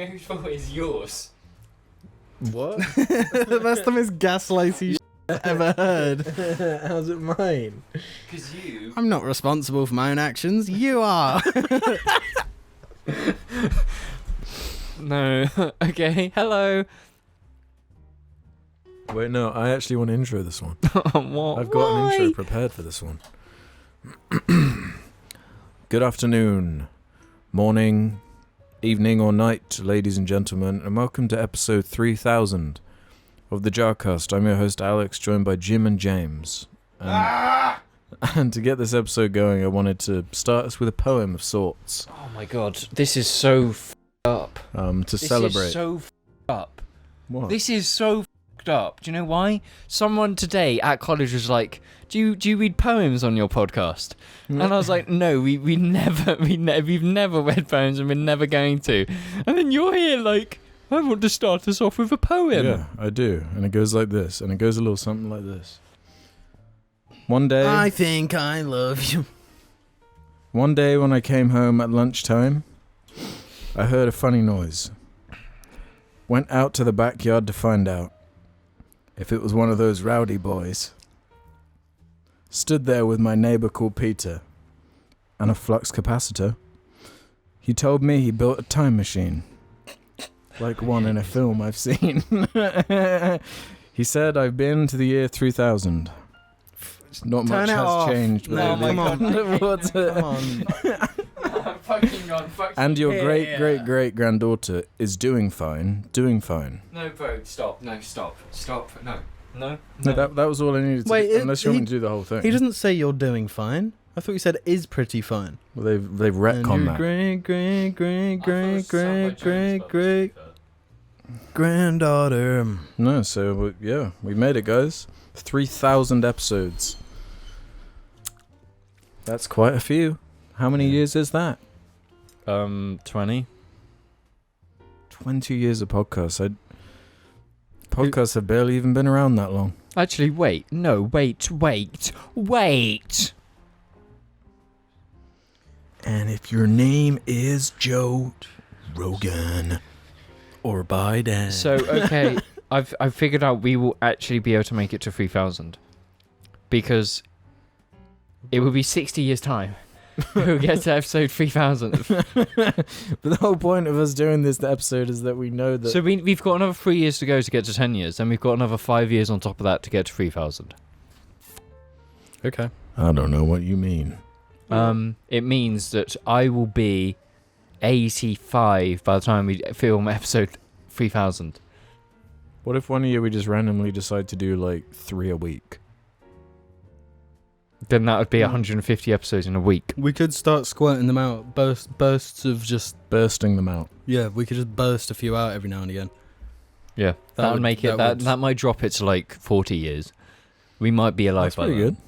know whose fault it is? Yours. What? That's the most gaslighty I've ever heard. How's it mine? Because you... I'm not responsible for my own actions. You are. No. Okay, hello. Wait, no, I actually want to intro this one. What? I've got Why? an intro prepared for this one. Good afternoon, morning, evening or night, ladies and gentlemen, and welcome to episode 3000 of the Jarcast. I'm your host Alex, joined by Jim and James. And to get this episode going, I wanted to start us with a poem of sorts. Oh my god, this is so f***ed up. To celebrate. This is so f***ed up. What? This is so f***ed up. Do you know why? Someone today at college was like, do you read poems on your podcast? And I was like, no, we've never read poems and we're never going to. And then you're here like, I want to start us off with a poem. Yeah, I do. And it goes like this, and it goes a little something like this. One day... I think I love you. One day when I came home at lunchtime, I heard a funny noise. Went out to the backyard to find out if it was one of those rowdy boys. Stood there with my neighbor called Peter and a flux capacitor. He told me he built a time machine, like one in a film I've seen. He said I've been to the year 3000. Not much has changed. No, baby. come on. What's it? Come on. And your great granddaughter is doing fine. No, bro, stop. No, stop. No. No, that was all I needed to Wait, do, unless you want to do the whole thing. He doesn't say you're doing fine. I thought you said is pretty fine. Well, they've retconned that. Great granddaughter. No, so yeah, we made it, guys. 3,000 episodes. That's quite a few. How many years is that? 20. 20 years of podcasts. Podcasts have barely even been around that long. Actually, wait. And if your name is Joe Rogan or Biden. So, okay, I've figured out we will actually be able to make it to 3,000. Because it will be 60 years' time. We'll get to episode 3000. But the whole point of us doing this episode is that we know that... So we've got another 3 years to go to get to 10 years. Then we've got another 5 years on top of that to get to 3,000. Okay. I don't know what you mean. It means that I will be 85 by the time we film episode 3000. What if one year we just randomly decide to do like 3 a week? Then that would be 150 episodes in a week. We could start squirting them out. Bursts of just... Bursting them out. Yeah, we could just burst a few out every now and again. Yeah, that would make it... That might drop it to like 40 years. We might be alive by then. That's pretty good.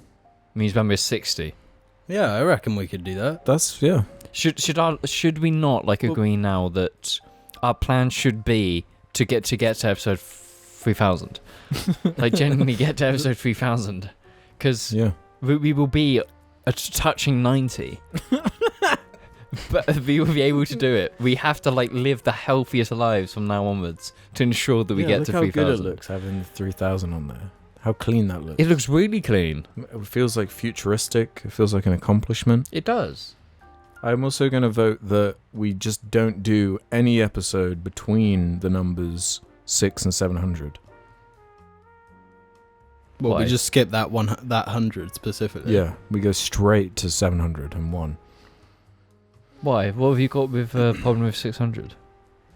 Means when we're 60. Yeah, I reckon we could do that. That's, yeah. Should we not like agree now that our plan should be to get to episode 3000? Like genuinely get to episode 3000. Because... Yeah. We will be touching 90. But we will be able to do it. We have to like live the healthiest lives from now onwards to ensure that we get to 3000. Look how good it looks having the 3000 on there. How clean that looks. It looks really clean. It feels like futuristic. It feels like an accomplishment. It does. I'm also going to vote that we just don't do any episode between the numbers 6 and 700. Well, Why? we just skip that 100 specifically. Yeah, we go straight to 701. Why? What have you got with problem with 600?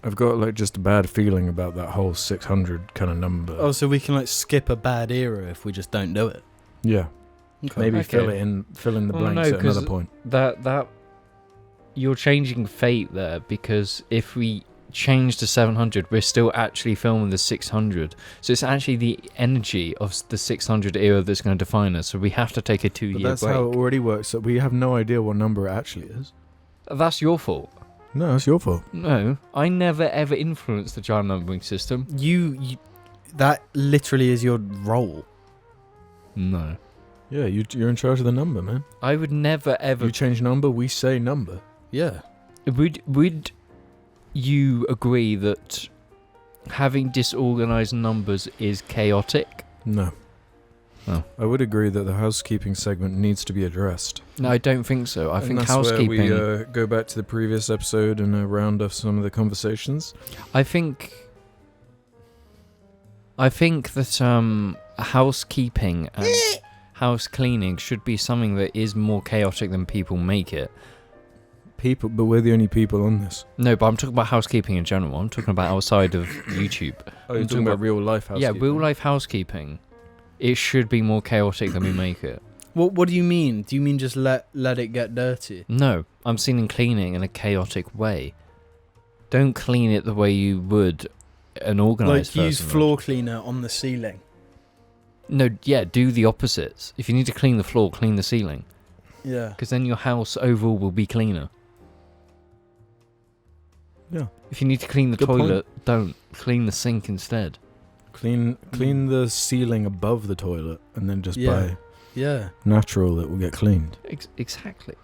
I've got like just a bad feeling about that whole 600 kind of number. Oh, so we can like skip a bad era if we just don't do it. Yeah. Okay. Maybe Okay. fill in the Well, blanks no, at another 'cause point. That you're changing fate there, because if we change to 700, we're still actually filming the 600. So it's actually the energy of the 600 era that's going to define us. So we have to take a 2 But year that's break. how it already works. So we have no idea what number it actually is. That's your fault. No, it's your fault. No, I never ever influenced the child numbering system. You that literally is your role. No. Yeah, you're in charge of the number, man. I would never ever... You change number, we say number. Yeah. Would you agree that having disorganized numbers is chaotic? No. Oh. I would agree that the housekeeping segment needs to be addressed. No, I don't think so. I think that's housekeeping. where we go back to the previous episode and round off some of the conversations. I think that housekeeping and house cleaning should be something that is more chaotic than people make it. But we're the only people on this. No, but I'm talking about housekeeping in general. I'm talking about outside of YouTube. Oh, you're talking about real life housekeeping? Yeah, real life housekeeping. It should be more chaotic than we make it. What do you mean? Do you mean just let it get dirty? No, I'm seeing cleaning in a chaotic way. Don't clean it the way you would an organised person. Like use floor cleaner on the ceiling. No, yeah, do the opposites. If you need to clean the floor, clean the ceiling. Yeah. Because then your house overall will be cleaner. Yeah. If you need to clean the Good toilet, don't. Clean the sink instead. Clean the ceiling above the toilet, and then just by Yeah. natural it will get cleaned. Exactly.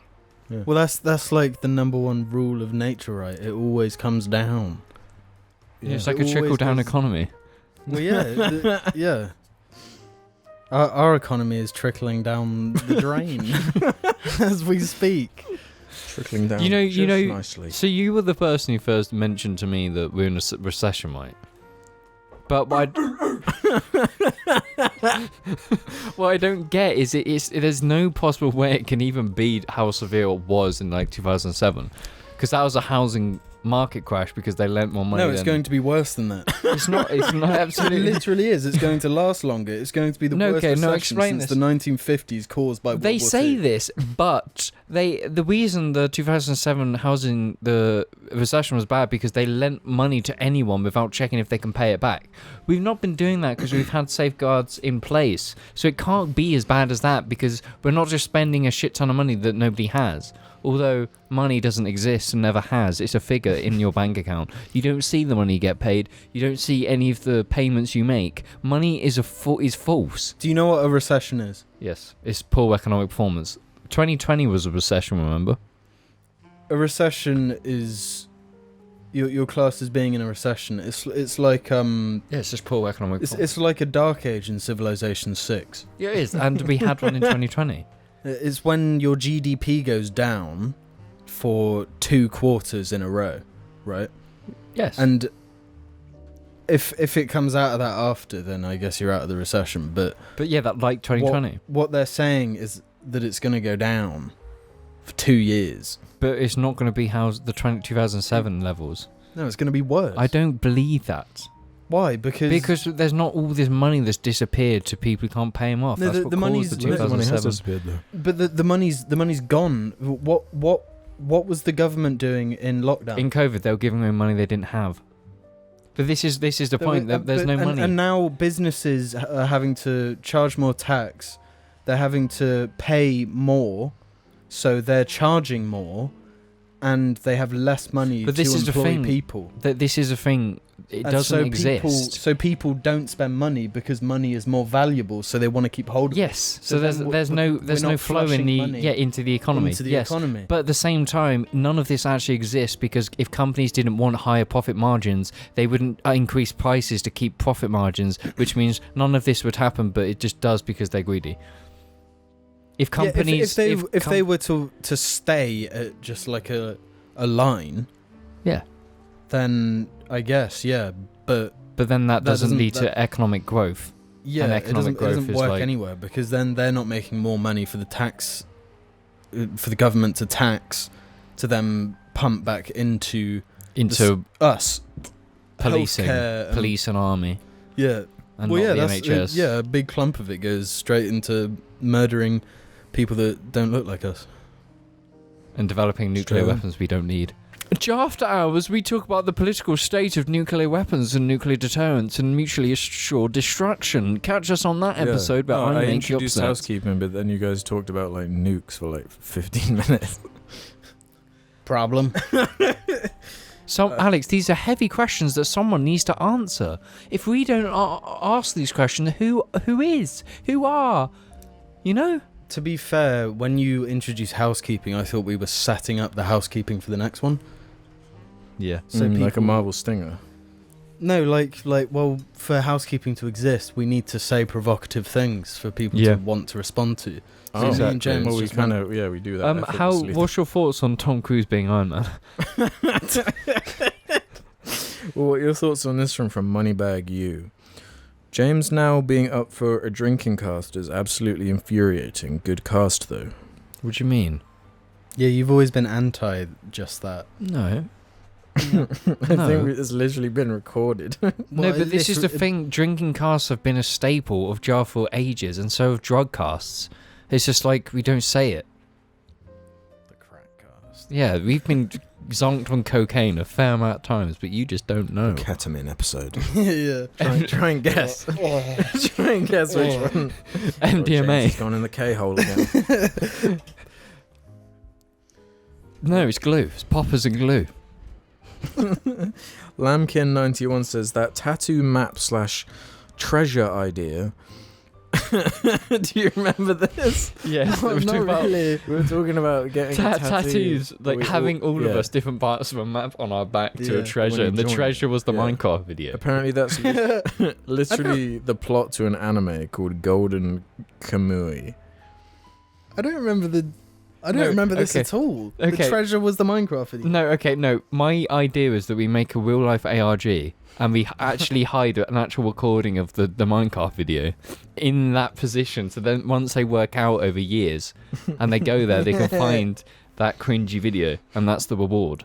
Yeah. Well, that's like the number one rule of nature, right? It always comes down. Yeah, it's It like a always trickle-down goes- economy. Well, yeah, yeah. Our economy is trickling down the drain as we speak. Trickling down You know, nicely. So you were the person who first mentioned to me that we're in a recession, right? But what I don't get is there's no possible way it can even be how severe it was in like 2007, because that was a housing market crash because they lent more money. No, it's going to be worse than that. It's not. It's not It absolutely. literally is. It's going to last longer. It's going to be the worst recession explain since this. the 1950s caused by World They War say II. this, but the reason the 2007 housing the recession was bad because they lent money to anyone without checking if they can pay it back. We've not been doing that because we've had safeguards in place, so it can't be as bad as that because we're not just spending a shit ton of money that nobody has. Although money doesn't exist and never has, it's a figure in your bank account. You don't see the money you get paid. You don't see any of the payments you make. Money is false. Do you know what a recession is? Yes, it's poor economic performance. 2020 was a recession, remember? A recession is your class as being in a recession. It's like Yeah, it's just poor economic performance. it's like a dark age in Civilization 6. Yeah, it is, and we had one in 2020. It's when your GDP goes down for 2 quarters in a row, right? Yes. And if it comes out of that after, then I guess you're out of the recession. But yeah, that like 2020. what they're saying is that it's going to go down for 2 years. But it's not going to be how the 2007 levels. No, it's going to be worse. I don't believe that. Why? Because There's not all this money that's disappeared to people who can't pay them off. No, That's the what money's- caused the no, The money has 2007. disappeared though. But the money's gone. What was the government doing in lockdown? In COVID, they were giving away money they didn't have. But this is the point. There's no money. And now businesses are having to charge more tax. They're having to pay more, so they're charging more, and they have less money But to this is the employ thing. people. This is a thing. It And doesn't so exist. So people don't spend money because money is more valuable, so they want to keep hold of it. Yes. So So there's then there's we're no not there's no flow in flushing the money into the economy. into the Yes. economy. But at the same time, none of this actually exists because if companies didn't want higher profit margins, they wouldn't increase prices to keep profit margins, which means none of this would happen, but it just does because they're greedy. If companies... Yeah, if they were to stay at just like a line, Yeah. then I guess, yeah, but But then that doesn't doesn't- lead to economic growth. yeah, And it economic growth doesn't is work like- anywhere because then they're not making more money for the tax, for the government to tax, to then pump back into Into us, policing, healthcare and- police and army, Yeah, and well, yeah, not the that's NHS. yeah, a big clump of it goes straight into murdering people that don't look like us. And developing nuclear Straight on. weapons we don't need. After hours, we talk about the political state of nuclear weapons and nuclear deterrence and mutually assured destruction. Catch us on that episode, but I I make you introduced upset. housekeeping, but then you guys talked about like nukes for like 15 minutes. Problem. So, Alex, these are heavy questions that someone needs to answer. If we don't ask these questions, who is? Who are? You know? To be fair, when you introduced housekeeping, I thought we were setting up the housekeeping for the next one. Yeah. So like a Marvel stinger. No, well, for housekeeping to exist, we need to say provocative things for people Yeah. to want to respond to. So Exactly. me and James Well, we just kind of we do that. effortlessly. What's your thoughts on Tom Cruise being Iron Man? Well, what are your thoughts on this from Moneybag U? James now being up for a drinking cast is absolutely infuriating. Good cast though. What do you mean? Yeah, you've always been anti just that. No. I think it's literally been recorded. No, but this is the thing. Drinking casts have been a staple of Jar for ages, and so have drug casts. It's just like we don't say it. The crack cast. Yeah, we've been zonked on cocaine a fair amount of times, but you just don't know. Ketamine episode. Yeah. Try and guess. Try and guess which one. MDMA. It's gone in the K-hole again. No, it's glue. It's poppers and glue. Lambkin91 says that tattoo map / treasure idea. Do you remember this? Yes, No, not really. We were talking about getting tattoos, like having all of yeah. us different parts of a map on our back to a Yeah. treasure, When you and the join. treasure was the Yeah. Minecraft video. Apparently that's literally the plot to an anime called Golden Kamui. I don't remember this okay. at all. Okay. The treasure was the Minecraft video. No. My idea is that we make a real life ARG and we actually hide an actual recording of the Minecraft video in that position. So then once they work out over years and they go there, they can find that cringy video, and that's the reward.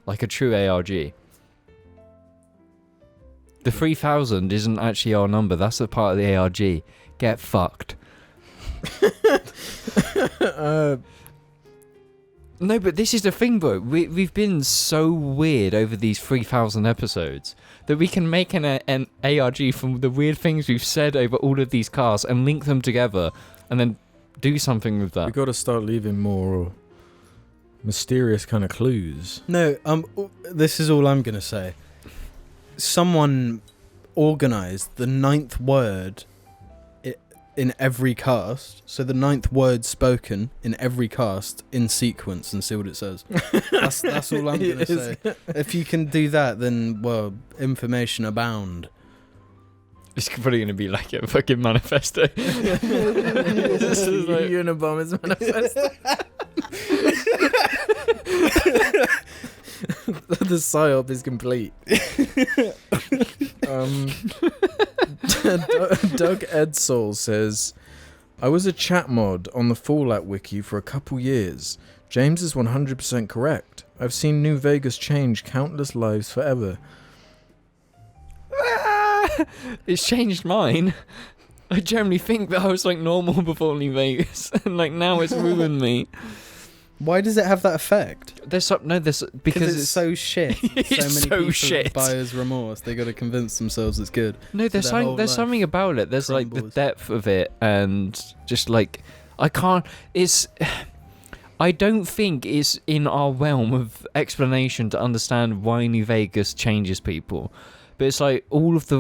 Like a true ARG. The 3000 isn't actually our number. That's a part of the ARG. Get fucked. No, but this is the thing, bro. We've been so weird over these 3,000 episodes that we can make an ARG from the weird things we've said over all of these casts and link them together and then do something with that. We got to start leaving more mysterious kind of clues. No, this is all I'm going to say. Someone organised the 9th word in every cast, so the 9th word spoken in every cast in sequence, and see what it says. That's all I'm going to say. If you can do that, then, well, information abound. It's probably going to be like a fucking manifesto. This is like Unabomber's manifesto. The psyop is complete. Doug Edsol says, I was a chat mod on the Fallout wiki for a couple years. James is 100% correct. I've seen New Vegas change countless lives forever. It's changed mine. I generally think that I was like normal before New Vegas, and like now it's ruined me. Why does it have that effect? Because it's so shit. It's so many so people shit. have buyer's remorse. They got to convince themselves it's good. No, there's something about it. There's like the crumbles. depth of it, and just like I don't think it's in our realm of explanation to understand why New Vegas changes people. But it's like all of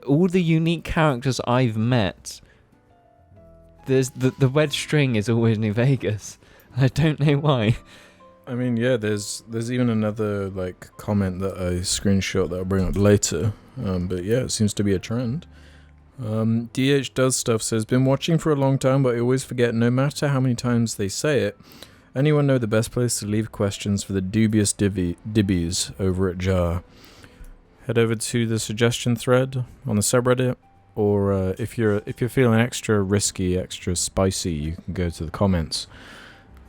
all the unique characters I've met. There's the red string is always New Vegas. I don't know why. I mean, yeah, there's even another like comment that I screenshot that I'll bring up later. But yeah, it seems to be a trend. DH Does Stuff says, been watching for a long time, but I always forget no matter how many times they say it. Anyone know the best place to leave questions for the dubious dibbies over at Jar? Head over to the suggestion thread on the subreddit, or if you're feeling extra risky, extra spicy, you can go to the comments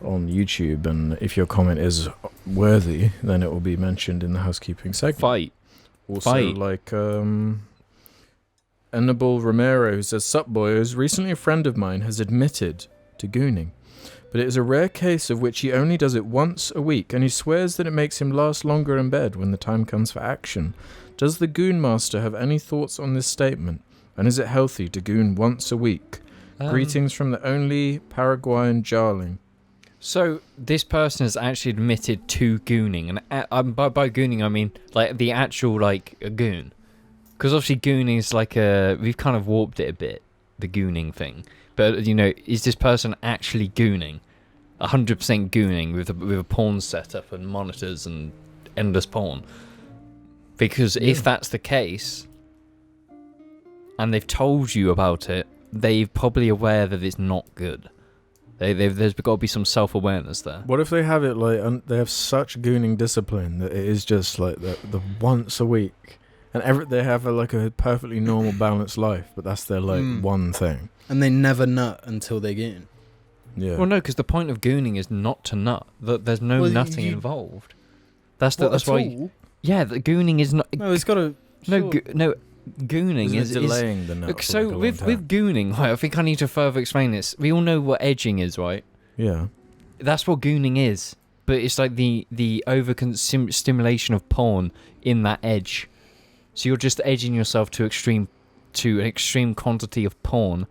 on YouTube, and if your comment is worthy, then it will be mentioned in the housekeeping segment. Fight. Also, like Enable Romero, who says, Sup boys, recently a friend of mine has admitted to gooning, but it is a rare case of which he only does it once a week, and he swears that it makes him last longer in bed when the time comes for action. Does the Goon Master have any thoughts on this statement, and is it healthy to goon once a week? Greetings from the only Paraguayan JARLing. So this person has actually admitted to gooning, and by gooning I mean like the actual like a goon, because obviously gooning is like we've kind of warped it a bit, the gooning thing. But you know, is this person actually gooning, 100% gooning with a porn setup and monitors and endless porn. Because if that's the case, and they've told you about it, they're probably aware that it's not good. There's got to be some self-awareness there. What if they have it like they have such gooning discipline that it is just like the once a week, and they have like a perfectly normal balanced life, but that's their like one thing. And they never nut until they goon. Yeah. Well, no, because the point of gooning is not to nut. There's no nutting involved. That's why. Yeah, the gooning is not. No, it's got to. Gooning is delaying the nut. So with gooning, right, I think I need to further explain this. We all know what edging is, right? Yeah. That's what gooning is, but it's like the stimulation of porn in that edge. So you're just edging yourself to an extreme quantity of porn,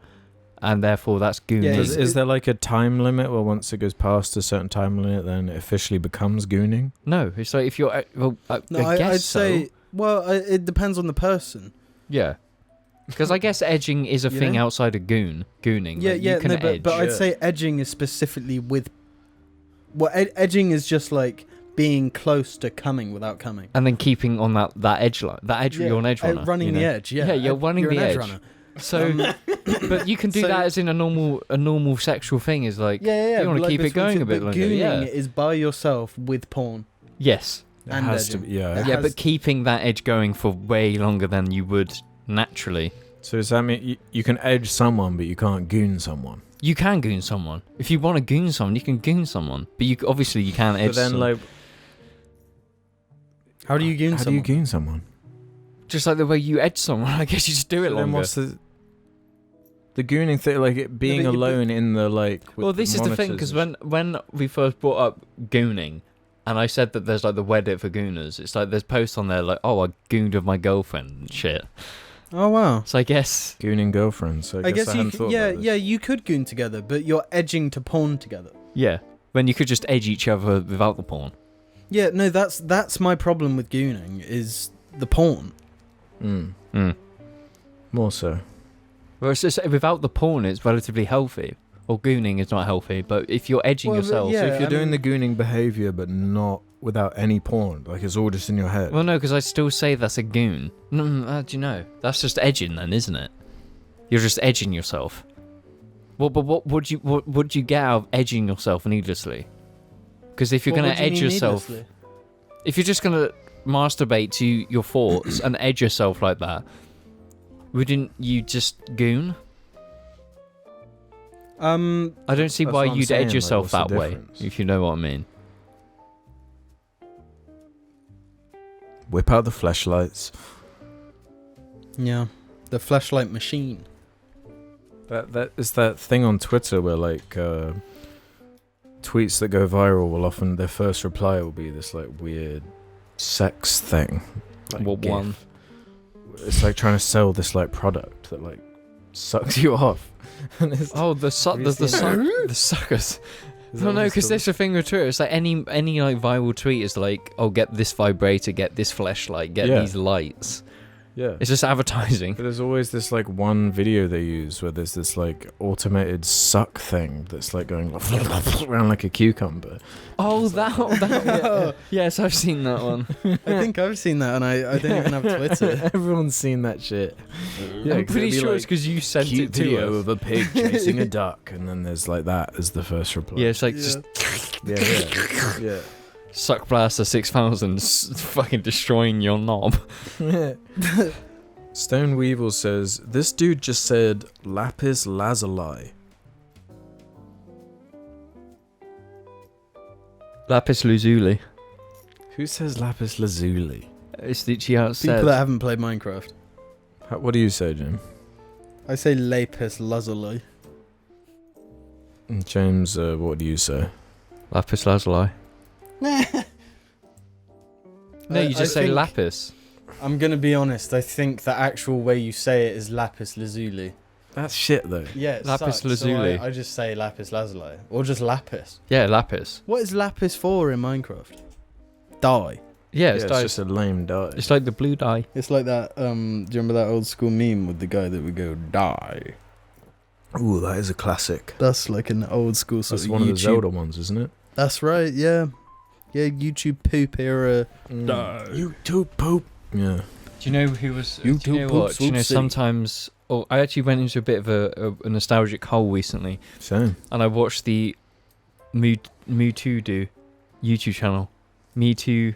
and therefore that's gooning. Yeah, is there like a time limit where once it goes past a certain time limit, then it officially becomes gooning? No, it's like if you're. Well, I'd say. Well, it depends on the person. Yeah. Because I guess edging is a thing outside of gooning. Yeah, like, you can edge. but I'd say edging is specifically with. Well, edging is just like being close to coming without coming, and then keeping on that edge line. That edge, you're an edge runner. Running the edge. Yeah, you're running the edge. Runner. So, but you can do that as in a normal sexual thing. Is like you want to keep it going a bit longer. Gooning is by yourself with porn. Yes. It has to be, but keeping that edge going for way longer than you would naturally. So does that mean you can edge someone, but you can't goon someone? You can goon someone. If you want to goon someone, you can goon someone. But you can't edge. But then, someone. how do you goon someone? Just like the way you edge someone. I guess you just do it longer. Then what's the gooning thing? Like it being alone in the like. Well, this is the thing, because when we first brought up gooning. And I said that there's like the Reddit for gooners. It's like there's posts on there like, oh, I gooned with my girlfriend and shit. Oh wow. So I guess gooning girlfriends. So I guess I hadn't thought about this. you could goon together, but you're edging to porn together. Yeah. When you could just edge each other without the porn. Yeah, no, that's my problem with gooning is the porn. More so. Well, it's just without the porn, it's relatively healthy. Or gooning is not healthy, but if you're edging yourself... so if you're doing the gooning behaviour, but not without any porn, like it's all just in your head. Well, no, because I still say that's a goon. How do you know? That's just edging then, isn't it? You're just edging yourself. Well, but what would you get out of edging yourself needlessly? Because if you're going to edge yourself... Needlessly? If you're just going to masturbate to your thoughts and edge yourself like that, wouldn't you just goon? I don't see why you'd edge yourself that way, if you know what I mean. Whip out the fleshlights. Yeah, the fleshlight machine. That is that thing on Twitter where like tweets that go viral will often their first reply will be this like weird sex thing. Like what GIF. one? It's like trying to sell this like product that like sucks you off. The suckers. No, because there's a thing with Twitter. It's like any like viral tweet is like, oh, get this vibrator, get this fleshlight, get these lights. Yeah. It's just advertising. But there's always this like one video they use where there's this like automated suck thing that's like going around like a cucumber. Oh, that yes, I've seen that one. I think I've seen that, and I don't even have Twitter. Everyone's seen that shit. Yeah, I'm pretty sure it's because you sent it to video us. of a pig chasing a duck, and then there's like that as the first reply. Yeah, it's like just yeah. Suck Blaster 6000 fucking destroying your knob. Stone Weevil says, this dude just said lapis lazuli. Lapis lazuli. Who says lapis lazuli? It's literally how it's People said. that haven't played Minecraft. What do you say, Jim? I say lapis lazuli. And James, what do you say? Lapis lazuli. No, you just say think- lapis. I'm gonna be honest. I think the actual way you say it is lapis lazuli. That's shit, though. Yeah, it Lapis sucks, lazuli. So I just say lapis lazuli, or just lapis. Yeah, lapis. What is lapis for in Minecraft? Dye. Yeah, It's just a lame dye. it's like the blue dye. It's like that. Do you remember that old school meme with the guy that would go dye? Ooh, that is a classic. That's like an old school sort That's of one of the YouTube. Zelda ones, isn't it? That's right. Yeah. YouTube poop era. YouTube poop. Yeah. Do you know who was? YouTube do you know what? poops Do you know oopsie. sometimes? Oh, I actually went into a bit of a nostalgic hole recently, Same. and I watched the Me Too Do YouTube channel. Me Too.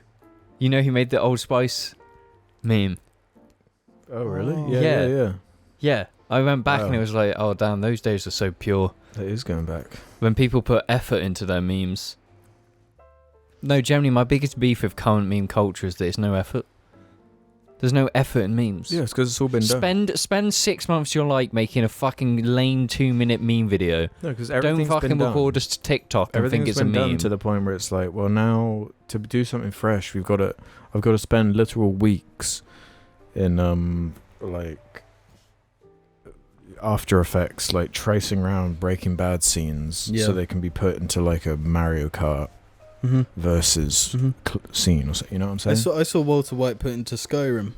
You know who made the Old Spice meme? Oh, really? Oh. Yeah. Yeah. I went back and Wow. it was like, oh damn, those days are so pure. That is going back. When people put effort into their memes. No, generally, my biggest beef with current meme culture is that it's no effort. There's no effort in memes. Yeah, it's because it's all been done. Spend 6 months of your life making a fucking lame 2-minute meme video. No, because Don't everything's fucking been done. record us to TikTok and think Everything's it's a been done meme. to the point where it's like, well, now to do something fresh, I've got to spend literal weeks in like After Effects, like tracing around Breaking Bad scenes Yeah. so they can be put into like a Mario Kart Mm-hmm. versus Mm-hmm. scene or something. You know what I'm saying? I saw Walter White put into Skyrim.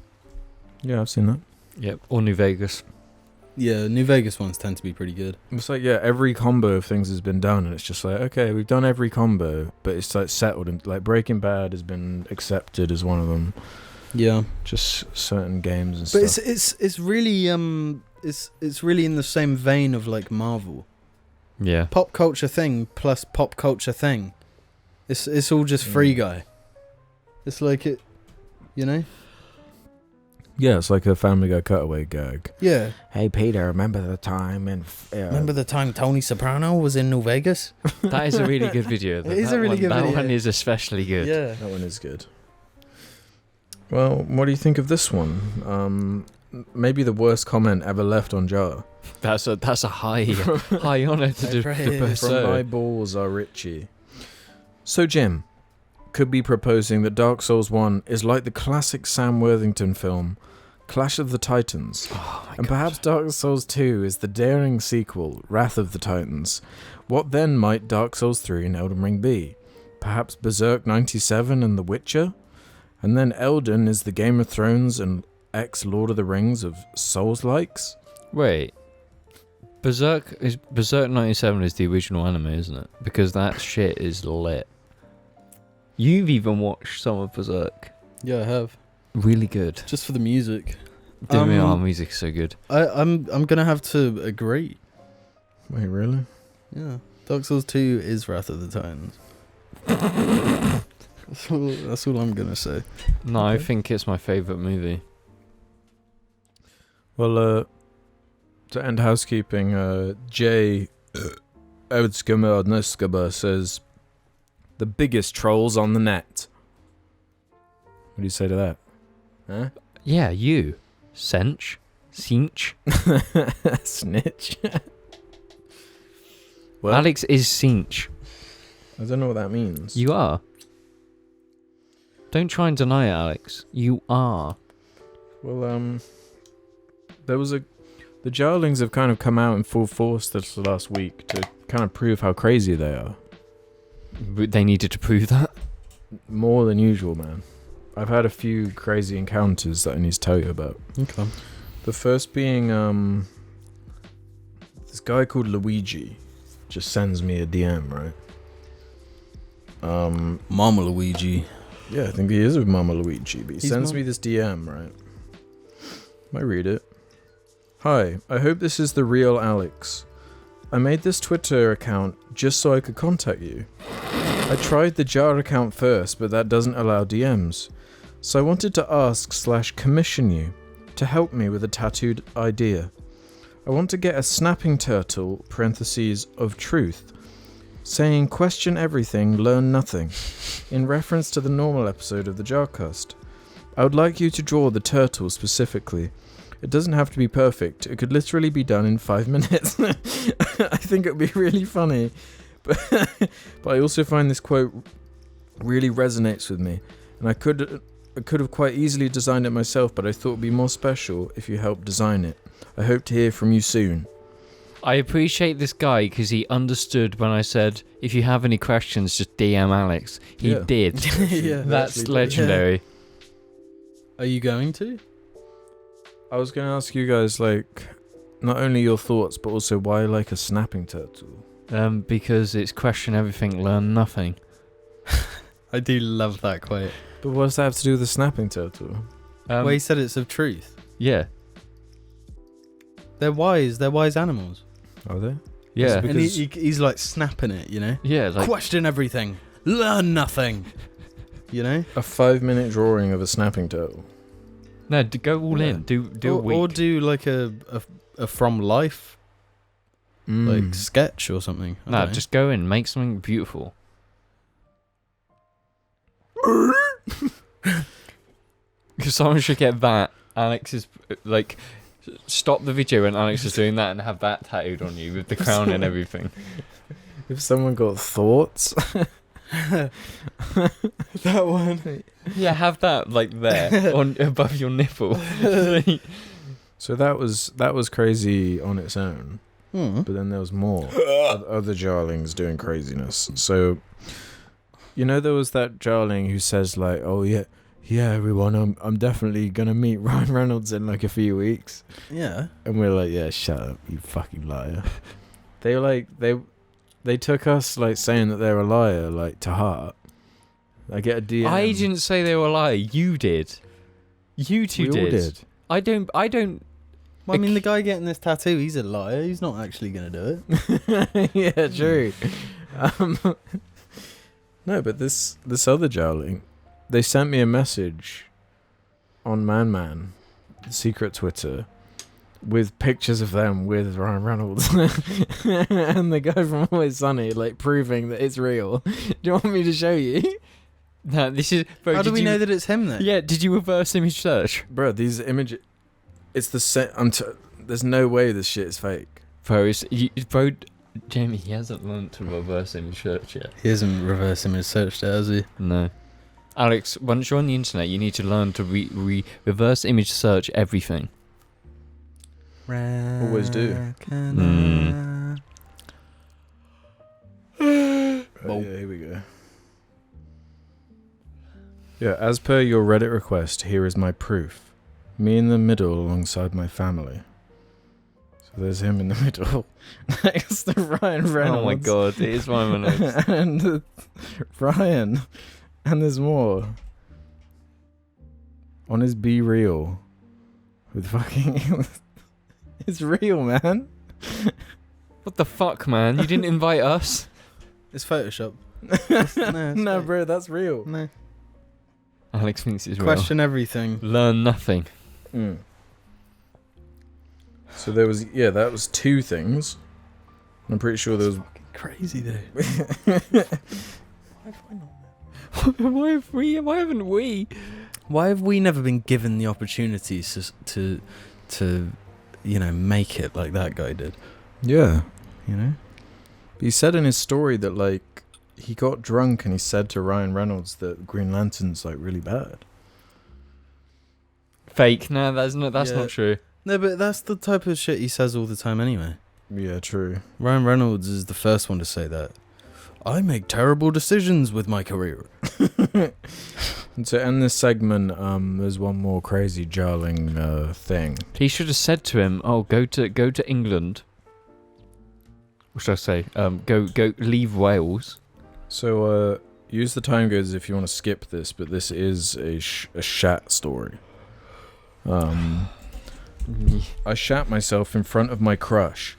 Yeah, I've seen that. Yep, or New Vegas. Yeah, New Vegas ones tend to be pretty good. It's like, yeah, every combo of things has been done, and it's just like, okay, we've done every combo, but it's like settled, and like Breaking Bad has been accepted as one of them. Yeah, Just certain games and but stuff. it's really it's really in the same vein of like Marvel. Yeah. Pop culture thing plus pop culture thing. It's all just Free Guy. It's like it, you know. Yeah, it's like a Family Guy cutaway gag. Yeah. Hey Peter, remember the time and Remember the time Tony Soprano was in New Vegas? That is a really good video. It is a really good That video. one is especially good. Yeah. that one is good. Well, what do you think of this one? Maybe the worst comment ever left on Jar. That's a high honour to do. praise. From my balls are Richie. So Jim could be proposing that Dark Souls 1 is like the classic Sam Worthington film Clash of the Titans, and perhaps Dark Souls 2 is the daring sequel, Wrath of the Titans. What then might Dark Souls 3 and Elden Ring be? Perhaps Berserk 97 and The Witcher? And then Elden is the Game of Thrones and ex-Lord of the Rings of Souls-likes? Wait. Berserk 97 is the original anime, isn't it? Because that shit is lit. You've even watched some of Berserk. Yeah, I have. Really good. Just for the music. Our music's so good. I'm gonna have to agree. Wait, really? Yeah. Dark Souls 2 is Wrath of the Titans. That's all I'm gonna say. No, I Okay. think it's my favourite movie. Well, to end housekeeping, Jay Eudskaba says, the biggest trolls on the net. What do you say to that? Huh? Yeah, you. Cinch. Snitch. Well, Alex is Cinch. I don't know what that means. You are. Don't try and deny it, Alex. You are. Well, there was the JARLings have kind of come out in full force this last week to kind of prove how crazy they are. They needed to prove that. More than usual, man. I've had a few crazy encounters that I need to tell you about. Okay. The first being, this guy called Luigi just sends me a DM, right? Mama Luigi. Yeah, I think he is with Mama Luigi, but he He's sends Mom- me this DM, right? I read it. Hi, I hope this is the real Alex. I made this Twitter account just so I could contact you. I tried the Jar account first, but that doesn't allow DMs. So I wanted to ask/commission you to help me with a tattooed idea. I want to get a snapping turtle, parentheses, of truth, saying question everything, learn nothing, in reference to the normal episode of the Jarcast. I would like you to draw the turtle specifically. It doesn't have to be perfect. It could literally be done in 5 minutes. I think it would be really funny. But I also find this quote really resonates with me. And I could have quite easily designed it myself, but I thought it would be more special if you helped design it. I hope to hear from you soon. I appreciate this guy because he understood when I said, if you have any questions, just DM Alex. He Yeah. did. Yeah. That's actually did. legendary. Are you going to? I was going to ask you guys, like, not only your thoughts, but also why like a snapping turtle? Because it's question everything, learn nothing. I do love that quote. But what does that have to do with the snapping turtle? Well, he said it's of truth. Yeah. They're wise Are animals. they? Yeah. And he's like snapping it, you know? Yeah, like Question everything. Learn nothing. You know? A 5-minute drawing of a snapping turtle. no, go all Yeah. in. Do a week. Or do like a from life like sketch or something. I No, don't know. just go in, make something beautiful. Because someone should get that. Alex is like, stop the video when Alex is doing that and have that tattooed on you with the crown and everything. If someone got thoughts. that one. Yeah, have that like there on above your nipple. So that was crazy on its own. But then there was more other JARLings doing craziness. So, there was that JARLing who says like, "Oh yeah, everyone, I'm definitely gonna meet Ryan Reynolds in like a few weeks." Yeah. And we're like, "Yeah, shut up, you fucking liar." They were like they took us like saying that they're a liar like to heart. I get a DM. I didn't say they were lying. You did. You two We all did. I don't. Well, I mean, the guy getting this tattoo, he's a liar. He's not actually going to do it. Yeah, true. No, but this other JARLing, they sent me a message on Man, secret Twitter, with pictures of them with Ryan Reynolds and the guy from Always Sunny, like proving that it's real. Do you want me to show you? No, this is. Bro, How do we know that it's him then? Yeah. Did you reverse image search? Bro, these images, it's the same. There's no way this shit is fake. Bro, Jamie, he hasn't learned to reverse image search yet. He hasn't reverse image searched it, has he? No. Alex, once you're on the internet, you need to learn to reverse image search everything. Always do. Mm. Oh, yeah, here we go. Yeah, as per your Reddit request, here is my proof. Me in the middle alongside my family. So there's him in the middle next to Ryan Reynolds. Oh my god, it is Ryan Reynolds. And Ryan. And there's more. On his Be Real. With fucking... It's real, man. What the fuck, man? You didn't invite us? It's Photoshop. No, bro, that's real. No. Alex thinks it's real. Question everything. Learn nothing. Mm. So there was, that was 2 things. I'm pretty sure there was... Crazy though. Why haven't we? Why have we never been given the opportunities to make it like that guy did? Yeah. You know? He said in his story that, like, he got drunk and he said to Ryan Reynolds that Green Lantern's, like, really bad. Fake. No, that's not true. No, but that's the type of shit he says all the time anyway. Yeah, true. Ryan Reynolds is the first one to say that. I make terrible decisions with my career. And to end this segment, there's one more crazy JARLing thing. He should have said to him, "Oh, go to England." What should I say? Go leave Wales. So, use the Timecodes if you want to skip this, but this is a shat story. I shat myself in front of my crush.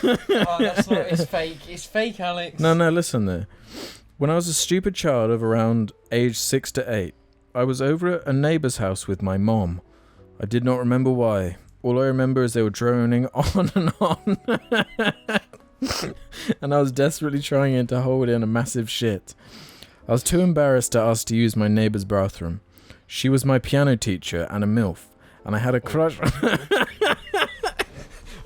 Oh, that's not. It's fake. It's fake, Alex. No, listen there. When I was a stupid child of around age 6 to 8, I was over at a neighbour's house with my mom. I did not remember why. All I remember is they were droning on and on. And I was desperately trying to hold in a massive shit. I was too embarrassed to ask to use my neighbour's bathroom. She was my piano teacher and a MILF, and I had a crush on her.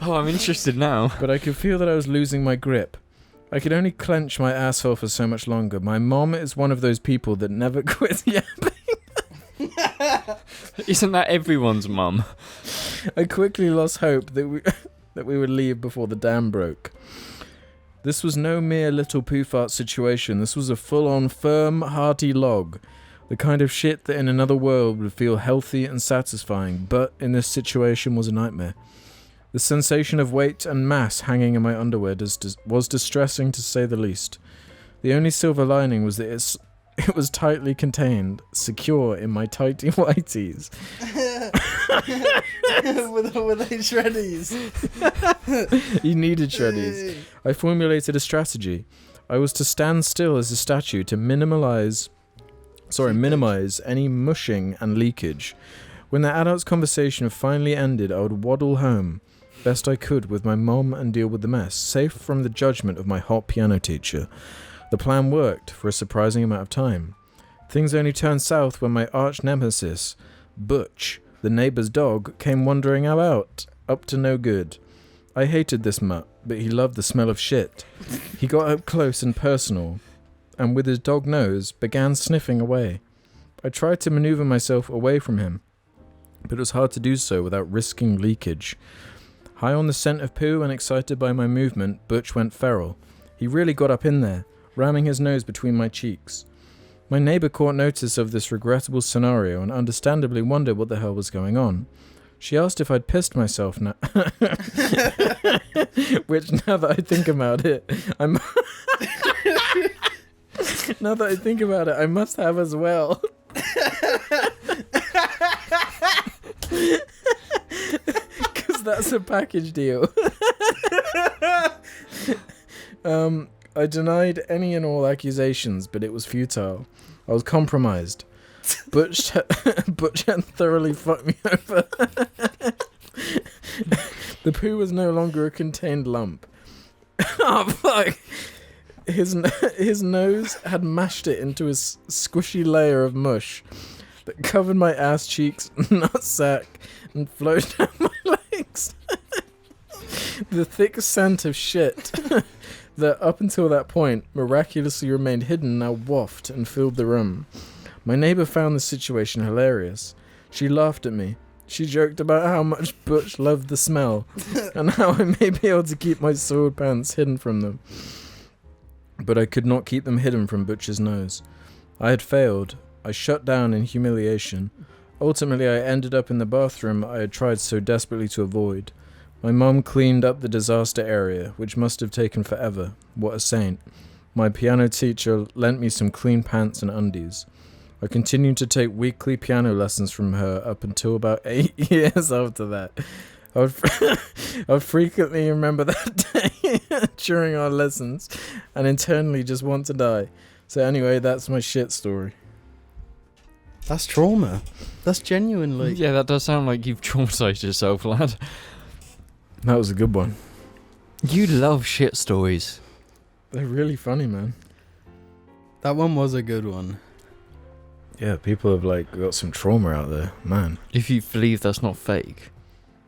Oh, I'm interested now. But I could feel that I was losing my grip. I could only clench my asshole for so much longer. My mom is one of those people that never quits yapping. Isn't that everyone's mum? I quickly lost hope that we would leave before the dam broke. This was no mere little poo fart situation. This was a full-on, firm, hearty log. The kind of shit that in another world would feel healthy and satisfying, but in this situation was a nightmare. The sensation of weight and mass hanging in my underwear was distressing to say the least. The only silver lining was that It was tightly contained, secure in my tighty whities. Were they shreddies? He needed shreddies. I formulated a strategy. I was to stand still as a statue to minimize any mushing and leakage. When the adults' conversation finally ended, I would waddle home, best I could, with my mom and deal with the mess, safe from the judgment of my hot piano teacher. The plan worked for a surprising amount of time. Things only turned south when my arch nemesis, Butch, the neighbour's dog, came wandering about, up to no good. I hated this mutt, but he loved the smell of shit. He got up close and personal, and with his dog nose, began sniffing away. I tried to maneuver myself away from him, but it was hard to do so without risking leakage. High on the scent of poo and excited by my movement, Butch went feral. He really got up in there, ramming his nose between my cheeks. My neighbour caught notice of this regrettable scenario and understandably wondered what the hell was going on. She asked if I'd pissed myself now. Which, now that I think about it, I must have as well. Because that's a package deal. I denied any and all accusations, but it was futile. I was compromised. Butch had thoroughly fucked me over. The poo was no longer a contained lump. Oh, fuck. His nose had mashed it into a squishy layer of mush that covered my ass cheeks, nutsack, and flowed down my legs. The thick scent of shit that up until that point miraculously remained hidden now wafted and filled the room. My neighbour found the situation hilarious. She laughed at me. She joked about how much Butch loved the smell and how I may be able to keep my soiled pants hidden from them. But I could not keep them hidden from Butch's nose. I had failed. I shut down in humiliation. Ultimately, I ended up in the bathroom I had tried so desperately to avoid. My mum cleaned up the disaster area, which must have taken forever. What a saint. My piano teacher lent me some clean pants and undies. I continued to take weekly piano lessons from her up until about 8 years after that. I would frequently remember that day during our lessons and internally just want to die. So anyway, that's my shit story. That's trauma. That's genuinely... Yeah, that does sound like you've traumatized yourself, lad. That was a good one. You love shit stories. They're really funny, man. That one was a good one. Yeah, people have got some trauma out there, man. If you believe that's not fake.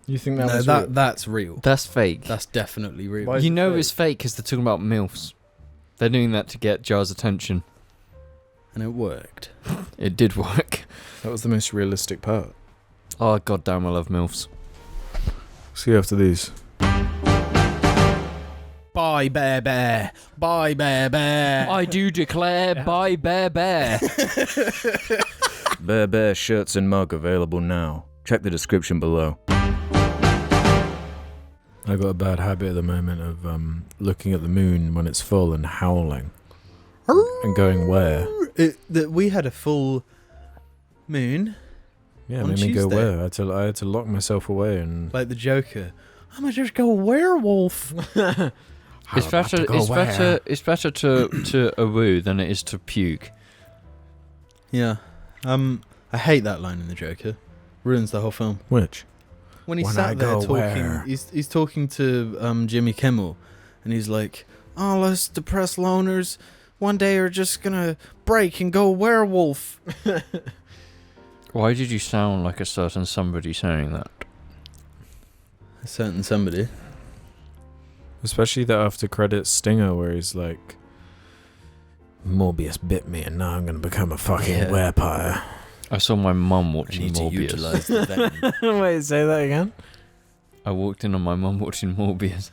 You think that was real? That's real. That's fake. That's definitely real. Why is You it know fake? it's fake because they're talking about MILFs. They're doing that to get Jar's attention. And it worked. It did work. That was the most realistic part. Oh, goddamn, I love MILFs. See you after these. Bye, Bear Bear. Bye, Bear Bear. I do declare, bye, Bear Bear. Bear Bear shirts and mug available now. Check the description below. I got a bad habit at the moment of looking at the moon when it's full and howling. And going where? We had a full moon. Yeah, it On made me go Tuesday. where? I had to lock myself away and... Like the Joker. I'm gonna just go werewolf. It's better to a woo than it is to puke. Yeah. I hate that line in the Joker. Ruins the whole film. Which? When he When I sat there go talking, where? he's talking to Jimmy Kimmel, and he's like, "All us depressed loners, one day are just gonna break and go werewolf." Why did you sound like a certain somebody saying that? A certain somebody. Especially the after credits stinger where he's like, Morbius bit me and now I'm gonna become a fucking Yeah. vampire. I saw my mum watching Morbius. the venom. Wait, say that again? I walked in on my mum watching Morbius.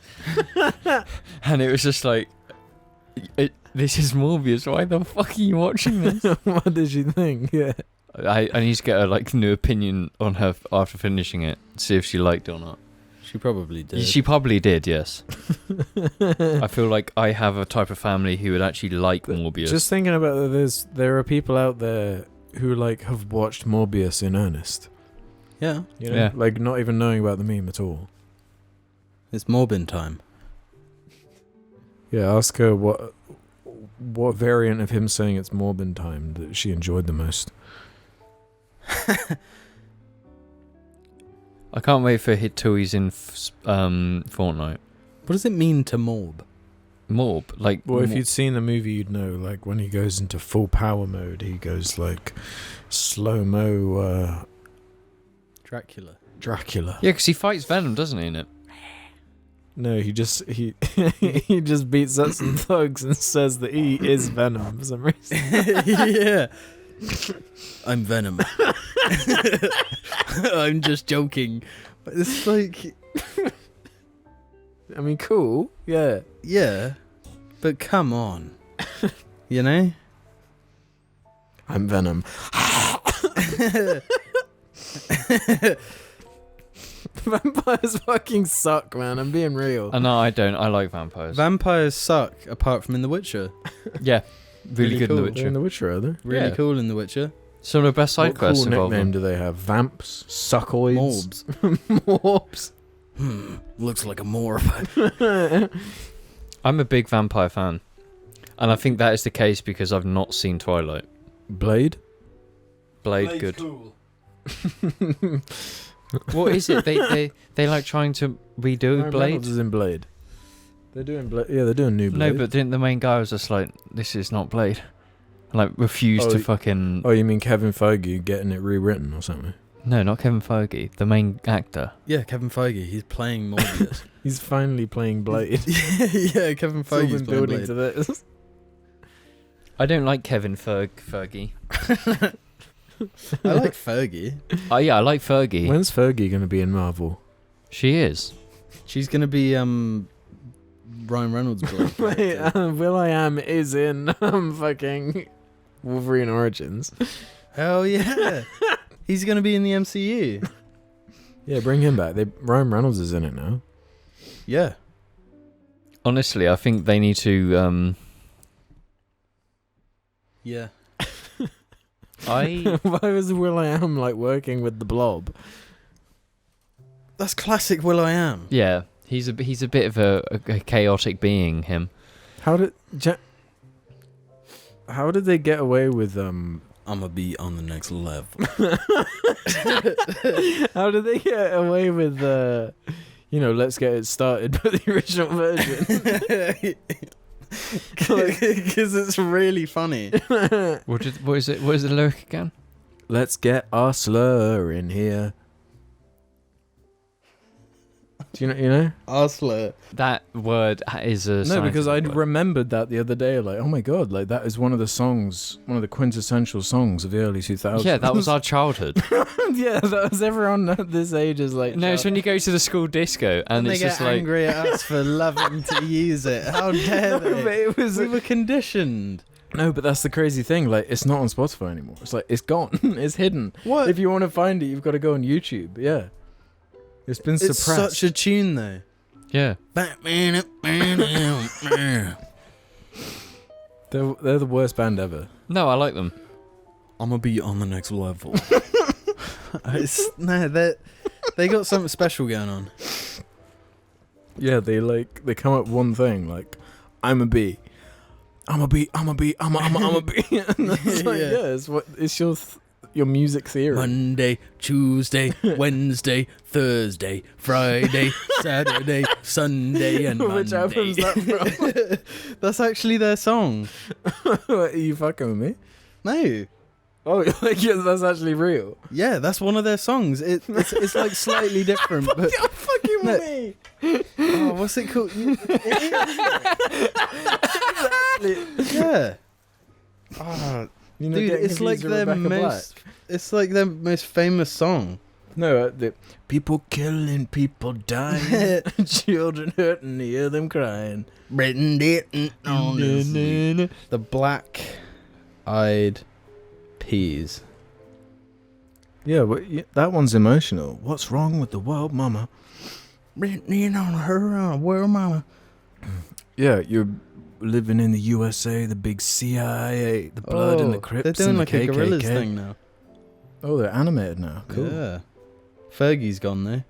And it was just like, this is Morbius, why the fuck are you watching this? What did you think? Yeah. I need to get a new opinion on her after finishing it, see if she liked it or not. She probably did. She probably did, yes. I feel like I have a type of family who would actually like Morbius. Just thinking about it, there are people out there who like have watched Morbius in earnest. Yeah. You know? Yeah. Like not even knowing about the meme at all. It's Morbin time. Yeah, ask her what variant of him saying it's Morbin time that she enjoyed the most. I can't wait for till he's in Fortnite. What does it mean to morb? Morb, like... Well, if you'd seen the movie, you'd know, like, when he goes into full power mode, he goes, like, slow-mo, Dracula. Dracula. Yeah, because he fights Venom, doesn't he, in it? No, he just just beats up some thugs and says that he is Venom for some reason. Yeah. I'm Venom. I'm just joking. But it's like... I mean, cool, yeah. Yeah. But come on. You know? I'm Venom. Vampires fucking suck, man. I'm being real. No, I don't. I like vampires. Vampires suck, apart from in The Witcher. Yeah, really good cool. in The They're Witcher. in The Witcher, are they? Really Yeah. cool in The Witcher. Some of the best side What quests cool involve nickname them. do they have? Vamps? Suckoids? Morbs. Morbs? Looks like a morb. I'm a big vampire fan. And I think that is the case because I've not seen Twilight. Blade? Blade, good. Cool. What is it? They like trying to redo Ryan Blade? Reynolds is in Blade. They're doing Blade. Yeah, they're doing new Blade. No, but didn't the main guy was just like, this is not Blade? Like, refused to fucking... Oh, you mean Kevin Feige getting it rewritten or something? No, not Kevin Feige, the main actor. Yeah, Kevin Feige. He's playing Morbius. He's finally playing Blade. Yeah, Kevin It's all Feige's been playing building Blade. to this. I don't like Kevin Feige. I like Fergie. Oh yeah, I like Fergie. When's Fergie going to be in Marvel? She is. She's gonna be Ryan Reynolds' Blade. Wait, character. Will.i.am is in fucking Wolverine Origins. Hell yeah! He's gonna be in the MCU. Yeah, bring him back. Ryan Reynolds is in it now. Yeah. Honestly, I think they need to... Yeah. Why was Will.i.am like working with the Blob? That's classic Will.i.am. Yeah, he's a bit of a chaotic being, him. How did they get away with I'ma be on the next level. How did they get away with let's get it started but the original version? Because it's really funny. What is it? What is the lyric again? Let's get our slur in here. Do you know? Arsler. That word is a No, because I scientific word. remembered that the other day. Like, oh my god, like that is one of the quintessential songs of the early 2000s. Yeah, that was our childhood. Yeah, that was everyone at this age is like. No, it's when you go to the school disco and they it's get just like... angry at us for loving to use it. How dare No, but they? it was We were conditioned. no, but that's the crazy thing. Like, it's not on Spotify anymore. It's like it's gone. It's hidden. What? If you want to find it, you've got to go on YouTube. Yeah, it's been It's suppressed. such a tune, though. Yeah. They're the worst band ever. No, I like them. I'm gonna be on the next level. They got something special going on. Yeah, they come up with one thing like, I'm a bee. I'm a bee. I'm a bee. I'm a bee. And it's like, Yeah. it's your music theory. Monday, Tuesday, Wednesday, Thursday, Friday, Saturday, Sunday, and Monday. Which album's that from? That's actually their song. What, are you fucking with me? No. Oh, like yeah, that's actually real. Yeah, that's one of their songs. It's like slightly different, but You're fucking with me. oh, what's it called? Yeah. Oh, You know, dude, getting it's like confused with their Rebecca most. Black. It's like their most famous song. No, the people killing, people dying, children hurting, hear them crying. The black-eyed peas. Yeah, but that one's emotional. What's wrong with the world, mama? Lean on her, where mama? Yeah, you're living in the USA, the big CIA, the blood and the Crips. They're doing and like the a KKK. Gorillaz thing now. Oh, they're animated now. Cool. Yeah. Fergie's gone though.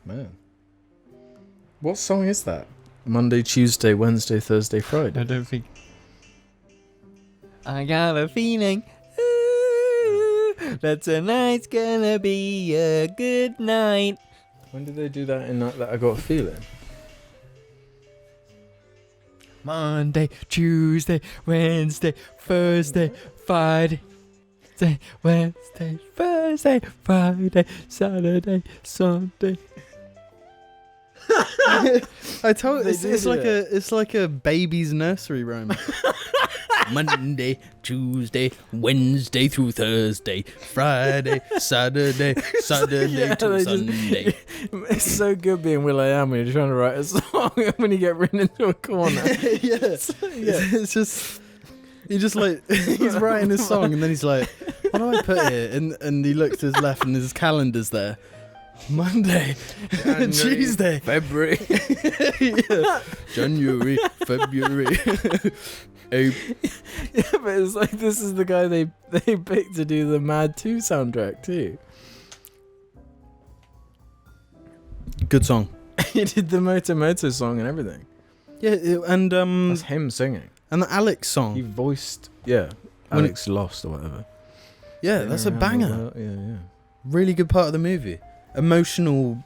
Man. What song is that? Monday, Tuesday, Wednesday, Thursday, Friday. I don't think. I got a feeling ooh, that tonight's gonna be a good night. When did they do that in That I Got a Feeling? Monday, Tuesday, Wednesday, Thursday, Friday, Wednesday, Thursday, Friday, Saturday, Sunday. I told They it's like a baby's nursery rhyme. Monday, Tuesday, Wednesday through Thursday, Friday, Saturday, Saturday Yeah, to they just- Sunday. It's so good being Will.i.am when you're trying to write a song and when you get written into a corner. It's just he just like he's writing his song and then he's like, what do I put here? And he looks to his left and his calendar's there. Monday, January, Tuesday, February. yeah. January, February, April. Yeah, but it's like this is the guy they picked to do the Mad 2 soundtrack too. Good song. He did the Moto song and everything. Yeah, and That's him singing. and the Alex He song. voiced, yeah, When- Alex Lost or whatever. Yeah, that's a Around the banger. world, yeah. Really good part of the movie. Emotional.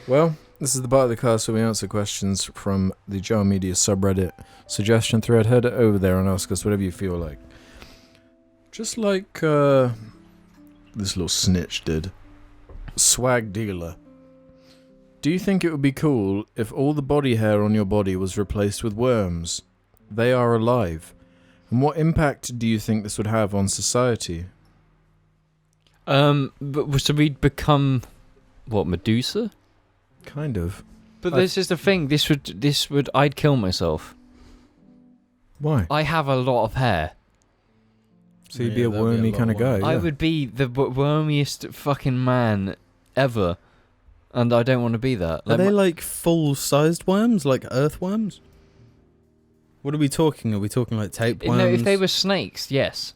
Well, this is the part of the cast where we answer questions from the Jar Media subreddit suggestion thread. Head over there and ask us whatever you feel like. Just like this little snitch did. Swag dealer. Do you think it would be cool if all the body hair on your body was replaced with worms? They are alive. And what impact do you think this would have on society? But so we'd become what, Medusa? Kind of. But this is the thing. This would. I'd kill myself. Why? I have a lot of hair. So you'd be a that'd be a wormy lot kind of of worms. guy. I yeah. would be the wormiest fucking man ever, and I don't want to be that. Are they my- like full-sized worms, like earthworms? What are we talking? Are we talking like tapeworms? No, if they were snakes, yes.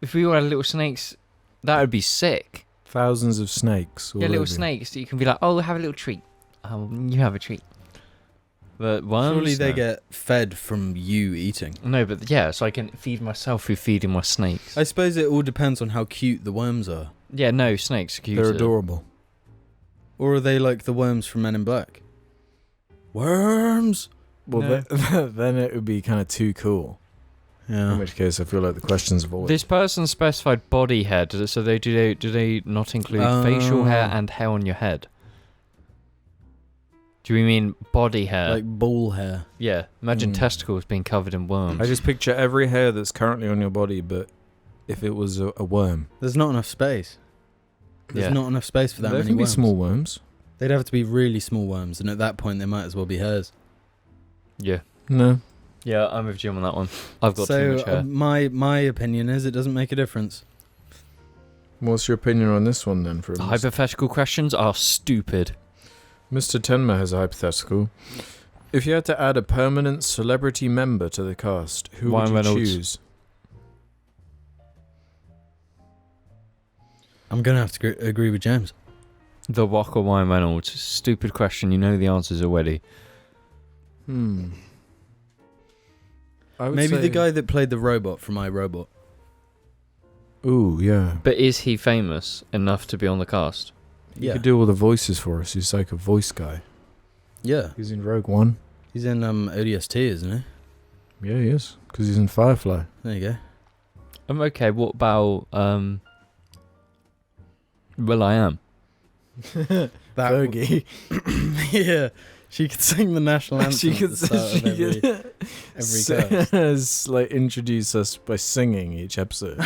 If we were little snakes, that would be sick. Thousands of snakes. all Yeah, little over you. snakes that you can be like, oh, have a little treat. You have a treat. But worms? Surely they No. get fed from you eating. No, but yeah, so I can feed myself through feeding my snakes. I suppose it all depends on how cute the worms are. Yeah, no, snakes are cute. They're adorable. Or are they like the worms from Men in Black? Worms? Well, No. then it would be kind of too cool. In Yeah. which case, I feel like the questions have always. This person specified body hair, so do they not include facial hair and hair on your head? Do we mean body hair? Like ball hair. Yeah, imagine Mm. testicles being covered in worms. I just picture every hair that's currently on your body, but if it was a worm. There's not enough space. There's Yeah. not enough space for that There many can be worms. small worms. They'd have to be really small worms, and at that point they might as well be hairs. Yeah. No. Yeah, I'm with Jim on that one. I've got too much hair. My opinion is it doesn't make a difference. What's your opinion on this one then? For Hypothetical questions are stupid. Mr. Tenma has a hypothetical. If you had to add a permanent celebrity member to the cast, who Ryan would you Reynolds. choose? I'm gonna have to agree with James. The Rock or Ryan Reynolds? Stupid question. You know the answers already. I would Maybe say- the guy that played the robot from iRobot. Ooh, yeah. But is he famous enough to be on the cast? He could do all the voices for us. He's like a voice guy. Yeah. He's in Rogue One. He's in ODST, isn't he? Yeah, he is. Because he's in Firefly. There you go. Okay, what about Will.i.am? Fergie. Yeah. She could sing the national anthem. She could, at the start of every cast. like introduce us by singing each episode.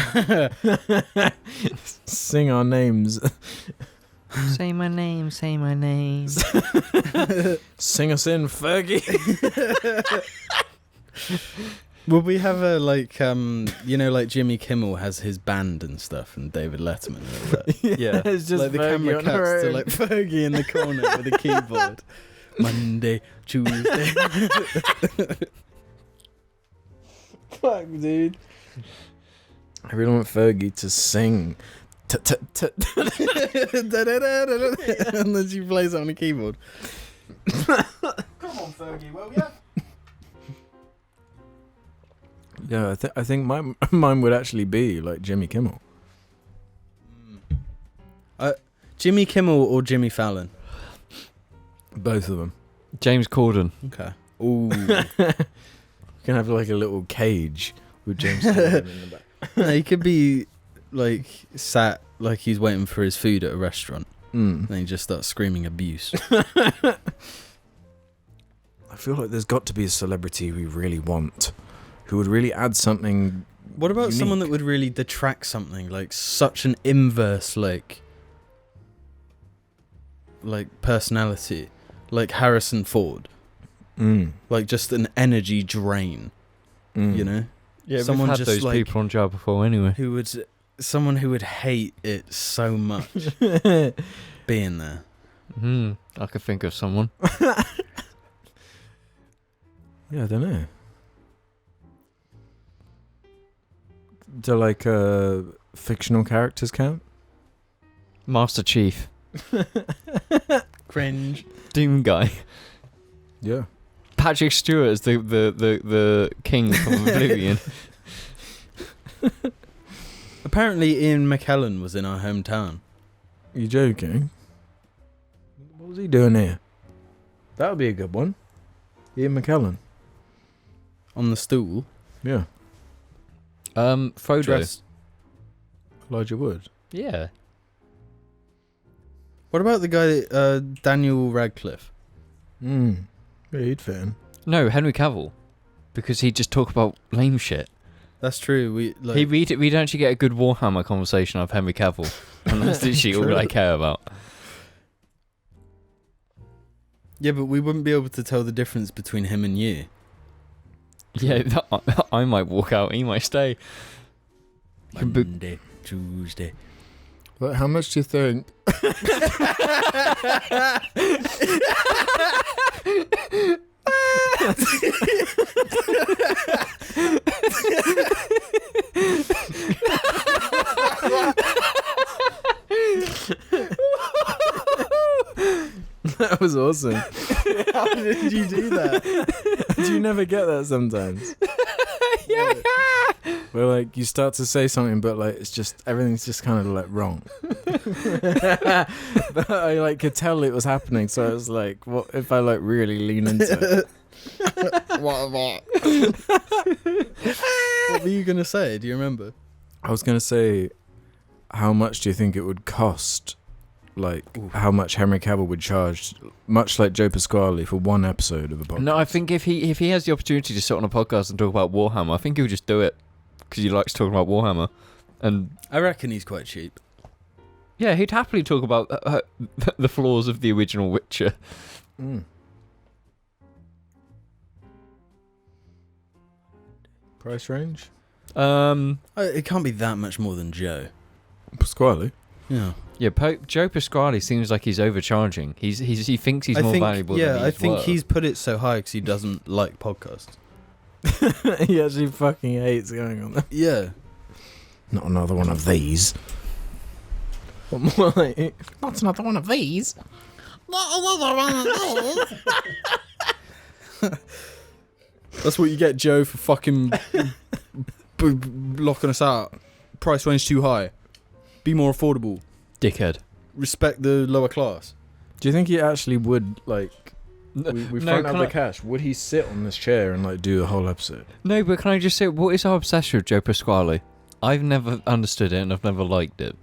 Sing our names. Say my name, say my name. Sing us in, Fergie. Will we have a like like Jimmy Kimmel has his band and stuff, and David Letterman and all that? Yeah. It's just like the Fergie camera on her cuts to own. like Fergie in the corner with a keyboard. Monday, Tuesday. Fuck, dude. I really want Fergie to sing. And then she plays it on a keyboard. Come on, Fergie, will ya? Yeah, I think mine would actually be like Jimmy Kimmel. Jimmy Kimmel or Jimmy Fallon? Both of them. James Corden. Okay. Ooh. You can have like a little cage with James Corden in the back. No, he could be like sat like he's waiting for his food at a restaurant. And he just starts screaming abuse. I feel like there's got to be a celebrity we really want, who would really add something. What about unique. someone that would really detract something, like such an inverse like personality, like Harrison Ford, like just an energy drain, you know? Yeah, Someone we've had just those like people on Jar before anyway. Someone who would hate it so much being there. I could think of someone. Yeah, I don't know. Do like fictional characters count? Master Chief. Cringe. Doom guy. Yeah. Patrick Stewart is the king from Oblivion. Apparently Ian McKellen was in our hometown. You joking? What was he doing here? That would be a good one. Ian McKellen. On the stool. Yeah. Frodo. Dressed. Elijah Wood. Yeah. What about the guy, Daniel Radcliffe? Yeah, he'd fit in. No, Henry Cavill. Because he'd just talk about lame shit. That's true. We'd actually get a good Warhammer conversation of Henry Cavill. And that's literally all I care about. Yeah, but we wouldn't be able to tell the difference between him and you. Yeah, I might walk out, he might stay. Monday, Tuesday. But how much do you think? That was awesome. How did you do that? Do you never get that sometimes? Yeah. Where like you start to say something, but like it's just everything's just kind of like wrong. But I like could tell it was happening, so I was like, "What if I like really lean into it?" What were you gonna say? Do you remember? I was gonna say, how much do you think it would cost? Like how much Henry Cavill would charge, much like Joe Pasquale, for one episode of a podcast. No, I think if he has the opportunity to sit on a podcast and talk about Warhammer, I think he would just do it because he likes talking about Warhammer. And I reckon he's quite cheap. yeah, he'd happily talk about the flaws of the original Witcher. Price range? It can't be that much more than Joe. Pasquale? Yeah. Yeah, Joe Pasquale seems like he's overcharging. He thinks he's more valuable than Yeah, I think worth. he's put it so high because he doesn't like podcasts. He actually fucking hates going on them. Yeah. Not another one of these. What more like? Not another one of these. Not another one of these. That's what you get, Joe, for fucking locking us out. Price range too high. Be more affordable. Dickhead. Respect the lower class. Do you think he actually would like? We No, front out can the I- cash. Would he sit on this chair and like do the whole episode? No, but can I just say, what is our obsession with Joe Pasquale? I've never understood it and I've never liked it.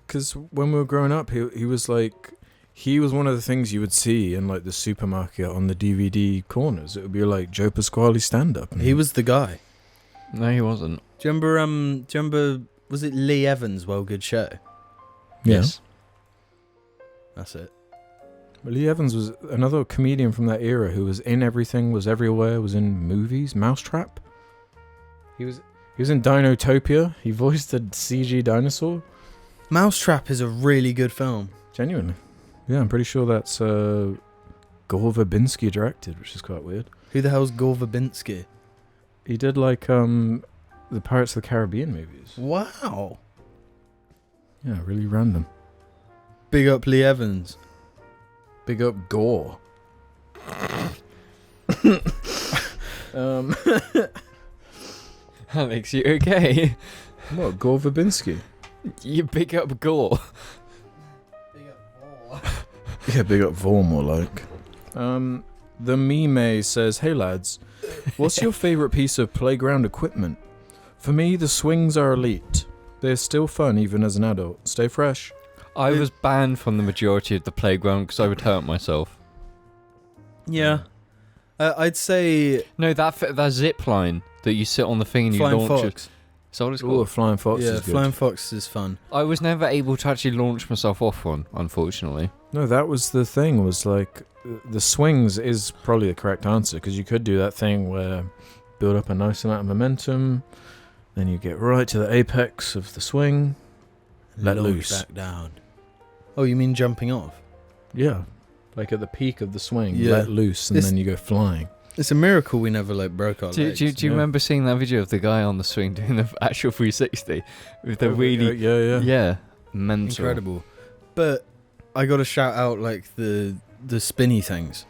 Because when we were growing up, he was like, he was one of the things you would see in like the supermarket on the DVD corners. It would be like Joe Pasquale stand up. He was the guy. No, he wasn't. Do you remember, was it Lee Evans' Well Good Show? Yes. That's it. Well, Lee Evans was another comedian from that era who was in everything, was everywhere, was in movies. Mousetrap. He was in Dinotopia. He voiced the CG dinosaur. Mousetrap is a really good film. Genuinely. Yeah, I'm pretty sure that's Gore Verbinski directed, which is quite weird. Who the hell's Gore Verbinski? He did like the Pirates of the Caribbean movies. Wow. Yeah, really random. Big up Lee Evans. Big up Gore. Alex, you okay? What, Gore Verbinski? You big up Gore. Yeah, big up Vor more like. The Mime says, "Hey lads, what's your favourite piece of playground equipment? For me, the swings are elite. They're still fun even as an adult. Stay fresh." I was banned from the majority of the playground because I would hurt myself. Yeah. I'd say No, that zip line that you sit on the thing and you Flying launch Fox. it. Is that what it's Ooh, a called? Flying Fox Yeah, is good. Flying Fox is fun. I was never able to actually launch myself off one, unfortunately. No, that was the thing, was like, the swings is probably the correct answer, because you could do that thing where build up a nice amount of momentum, then you get right to the apex of the swing, let Launch loose. back down. Oh, you mean jumping off? Yeah, like at the peak of the swing, Yeah. let loose, and then you go flying. It's a miracle we never broke our Do legs. you yeah. remember seeing that video of the guy on the swing doing the actual 360 with the really Yeah. mental. Incredible. But I got to shout out like the spinny things.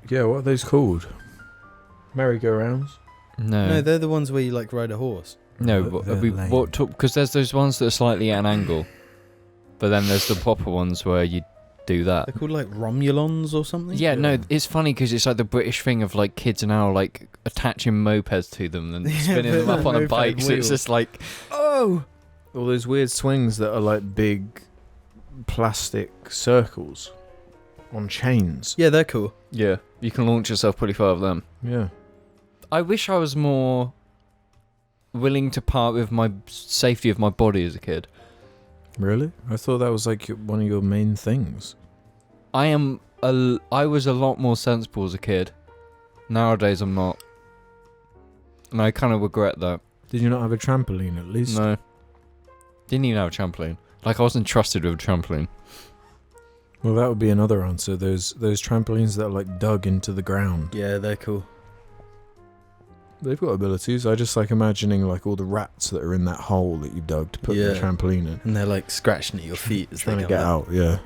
Yeah, what are those called? Merry-go-rounds? No, they're the ones where you like ride a horse. No, They're lame. because there's those ones that are slightly at an angle, but then there's the proper ones where you do that. They're called like Romulons or something. Yeah, no, it's funny because it's like the British thing of like kids are now like attaching mopeds to them and Yeah, spinning them up on a moped bike. So it's wheel. just like, oh, All those weird swings that are like big plastic circles on chains. Yeah, they're cool. yeah, you can launch yourself pretty far with them. Yeah. I wish I was more willing to part with my safety of my body as a kid. Really? I thought that was like one of your main things. I was a lot more sensible as a kid. Nowadays I'm not. And I kind of regret that. Did you not have a trampoline at least? No. Didn't even have a trampoline. Like I wasn't trusted with a trampoline. Well, that would be another answer. Those trampolines that are like dug into the ground. Yeah, they're cool. They've got abilities. I just like imagining like all the rats that are in that hole that you've dug to put the Yeah. trampoline in. And they're like scratching at your feet as Trying they to go get up. out, yeah.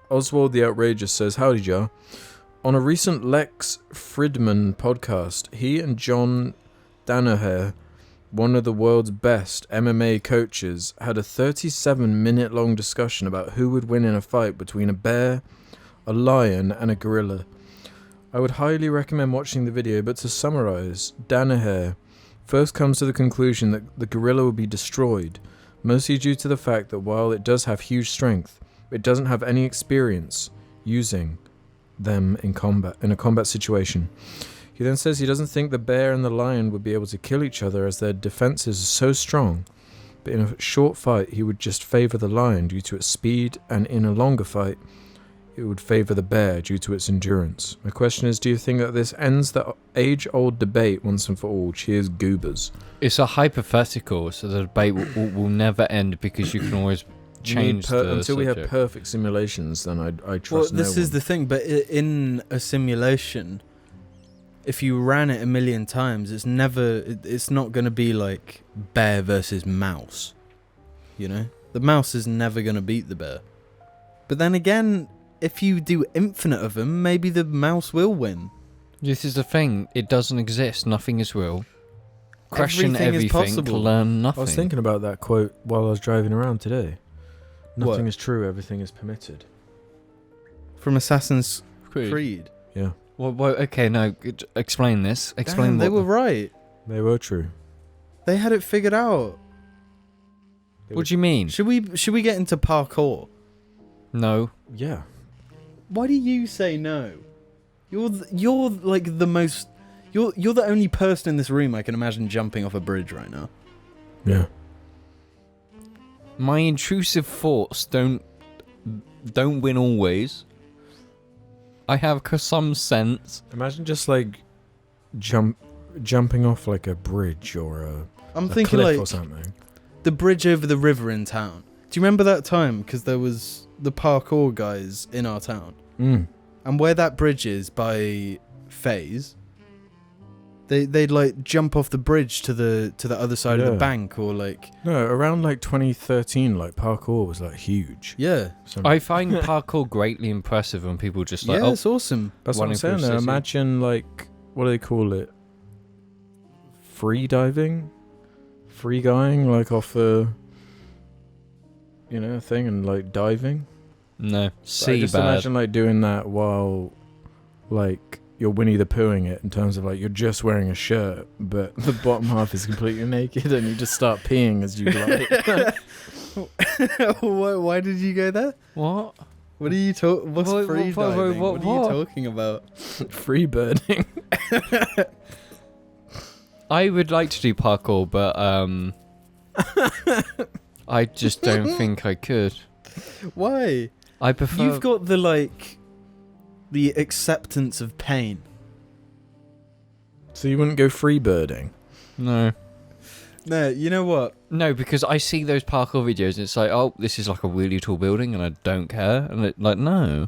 Oswald the Outrageous says, "Howdy, Jar. On a recent Lex Fridman podcast, he and John Danaher, one of the world's best MMA coaches, had a 37-minute long discussion about who would win in a fight between a bear, a lion, and a gorilla. I would highly recommend watching the video, but to summarize, Danaher first comes to the conclusion that the gorilla will be destroyed, mostly due to the fact that while it does have huge strength, it doesn't have any experience using them in a combat situation. He then says he doesn't think the bear and the lion would be able to kill each other as their defenses are so strong, but in a short fight he would just favour the lion due to its speed, and in a longer fight it would favour the bear due to its endurance. My question is, do you think that this ends the age-old debate once and for all? Cheers, goobers." It's a hypothetical, so the debate will never end because you can always change the until we have subject. perfect simulations, then I trust Well, no this is one. the thing, but in a simulation, if you ran it a million times, it's not going to be like bear versus mouse. You know? The mouse is never going to beat the bear. But then again, if you do infinite of them, maybe the mouse will win. This is the thing. It doesn't exist. Nothing is real. Question Everything is everything, possible. learn I nothing. was thinking about that quote while I was driving around today. Nothing What? is true, everything is permitted. From Assassin's Creed. Creed. Yeah, Well, okay, no. Explain this. Explain Damn, they what were right. they were true. They had it figured out. What do you mean? Should we get into parkour? No. Yeah. Why do you say no? You're like the most. You're the only person in this room I can imagine jumping off a bridge right now. Yeah. My intrusive thoughts don't win always. I have some sense. Imagine just like jumping off like a bridge or I'm a thinking cliff like or something. the bridge over the river in town. Do you remember that time? Because there was the parkour guys in our town. And where that bridge is by FaZe, they'd like jump off the bridge to the other side of the bank, or like... No, around like 2013, like parkour was like huge. Yeah. I find parkour greatly impressive when people just like, yeah, it's awesome. That's what I'm running through saying a though. city. Imagine like, what do they call it? Free diving? Free guying, like off a, thing and like diving? No, I see just bad. imagine like doing that while like you're Winnie the Poohing it, in terms of like you're just wearing a shirt but the bottom half is completely naked and you just start peeing as you like. Why did you go there? What? What are you talking? What's free diving? What are you talking about? Free birding. I would like to do parkour, but I just don't think I could. Why? I prefer. You've got the acceptance of pain. So you wouldn't go free birding? No. No, you know what? No, because I see those parkour videos and it's like, oh, this is like a really tall building and I don't care. And no.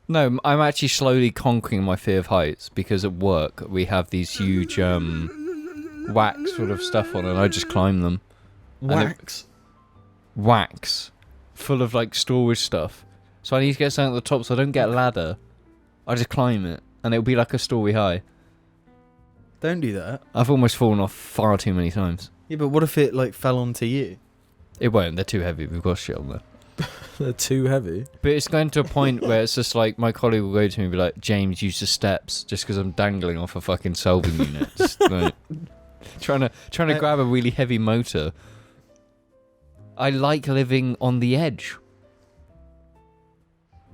No, I'm actually slowly conquering my fear of heights because at work we have these huge wax sort of stuff on and I just climb them. Wax? Wax. Full of like storage stuff. So I need to get something at the top so I don't get a ladder. I just climb it and it'll be like a story high. Don't do that. I've almost fallen off far too many times. Yeah, but what if it like fell onto you? It won't, they're too heavy, we've got shit on there. They're too heavy. But it's going to a point where it's just like my colleague will go to me and be like, James, use the steps just because I'm dangling off a fucking solving unit. Just like, trying to grab a really heavy motor. I like living on the edge.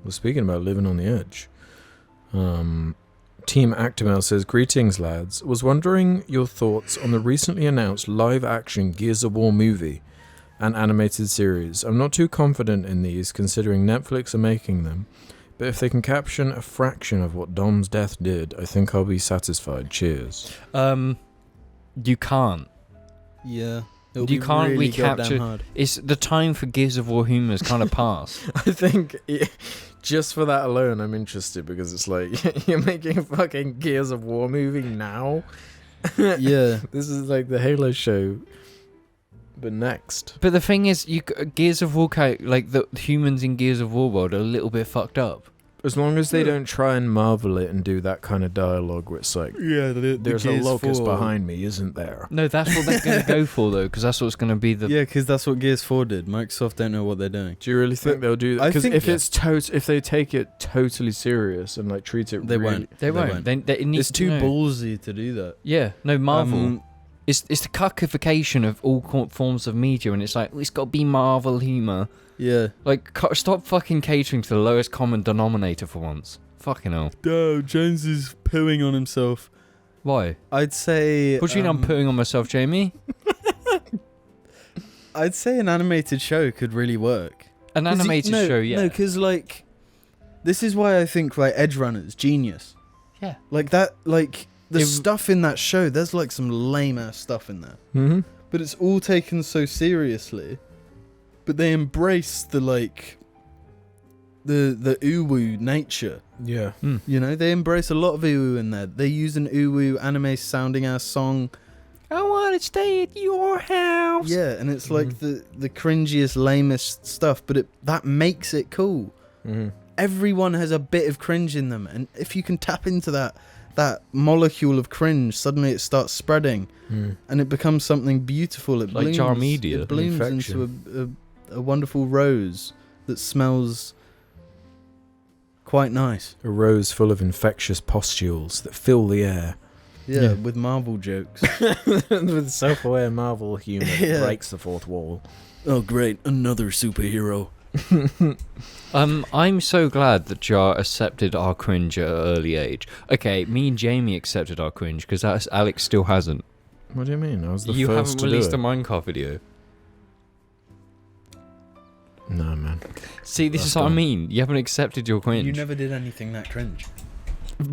Well, speaking about living on the edge, Team Actimel says, greetings lads, was wondering your thoughts on the recently announced live-action Gears of War movie and animated series. I'm not too confident in these considering Netflix are making them, but if they can caption a fraction of what Dom's death did, I think I'll be satisfied. Cheers. You can't. Yeah. You can't recapture. It's the time for Gears of War humour has kind of passed. I think just for that alone, I'm interested because it's like you're making a fucking Gears of War movie now. Yeah, this is like the Halo show, but next. But the thing is, Gears of War, like the humans in Gears of War world, are a little bit fucked up. As long as they don't try and marvel it and do that kind of dialogue where it's like, yeah, there's a locust behind me, isn't there? No, that's what they're going to go for, though, because that's what's going to be the... Yeah, because that's what Gears 4 did. Microsoft don't know what they're doing. Do you really think they'll do that? Because if it's if they take it totally serious and like treat it They really... won't. They won't. It needs It's too ballsy to do that. Yeah, no, Marvel... It's the cuckification of all forms of media, and it's like, it's got to be Marvel humour. Yeah. Like, stop fucking catering to the lowest common denominator for once. Fucking hell. No, Jones is pooing on himself. Why? I'd say... What do you mean I'm putting on myself, Jamie? I'd say an animated show could really work. An animated show, yeah. No, because, like... This is why I think, like, Edge Runner's genius. Yeah. Like, that, like... The stuff in that show, there's, like, some lame-ass stuff in there. Mm-hmm. But it's all taken so seriously. But they embrace the, like... The uwu nature. Yeah. Mm. You know, they embrace a lot of uwu in there. They use an uwu anime sounding ass song. I want to stay at your house. Yeah, and it's like the cringiest, lamest stuff, but that makes it cool. Mm-hmm. Everyone has a bit of cringe in them, and if you can tap into that molecule of cringe, suddenly it starts spreading, and it becomes something beautiful. It like blooms, jar media. It blooms into a wonderful rose that smells quite nice. A rose full of infectious pustules that fill the air. Yeah, with Marvel jokes. With self-aware Marvel humor that breaks the fourth wall. Oh, great. Another superhero. I'm so glad that Jar accepted our cringe at an early age. Okay, me and Jamie accepted our cringe because Alex still hasn't. What do you mean? I was the You first haven't to do released it. a Minecraft video. No, man. See, this That's is what I done. mean. You haven't accepted your cringe. You never did anything that cringe.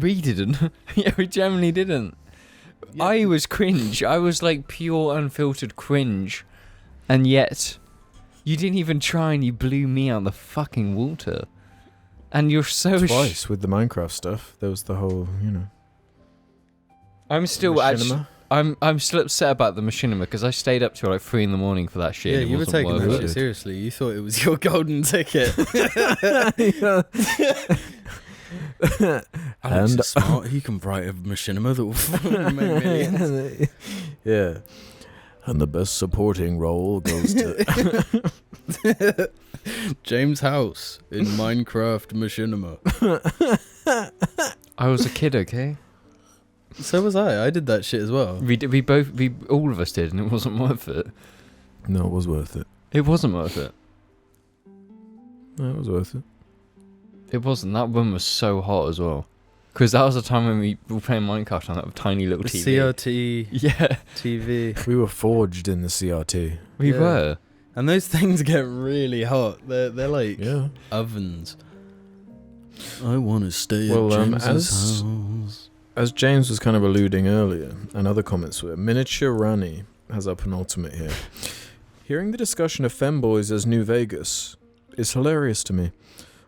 We didn't. Yeah, we generally didn't. Yeah. I was cringe. I was like pure, unfiltered cringe. And yet, you didn't even try and you blew me out the fucking water. And you're so... Twice with the Minecraft stuff. There was the whole, I'm still actually... machinima. I'm still upset about the machinima because I stayed up till like 3 a.m. for that shit. Yeah, and it you were wasn't taking worth that it. shit seriously. You thought it was your golden ticket. Alex And- is smart. He can write a machinima that will make millions. Yeah. And the best supporting role goes to... James House in Minecraft machinima. I was a kid, okay? So was I. I did that shit as well. All of us did, and it wasn't worth it. No, it was worth it. It wasn't worth it. No, it was worth it. It wasn't. That one was so hot as well. Because that was the time when we were playing Minecraft on that tiny little The TV. CRT Yeah, TV. We were forged in the CRT. we Yeah. were. And those things get really hot. They're like Yeah. ovens. I want to stay Well, at James's as- house. As James was kind of alluding earlier, and other comments were, Miniature Rani has our penultimate here. Hearing the discussion of femboys as New Vegas is hilarious to me.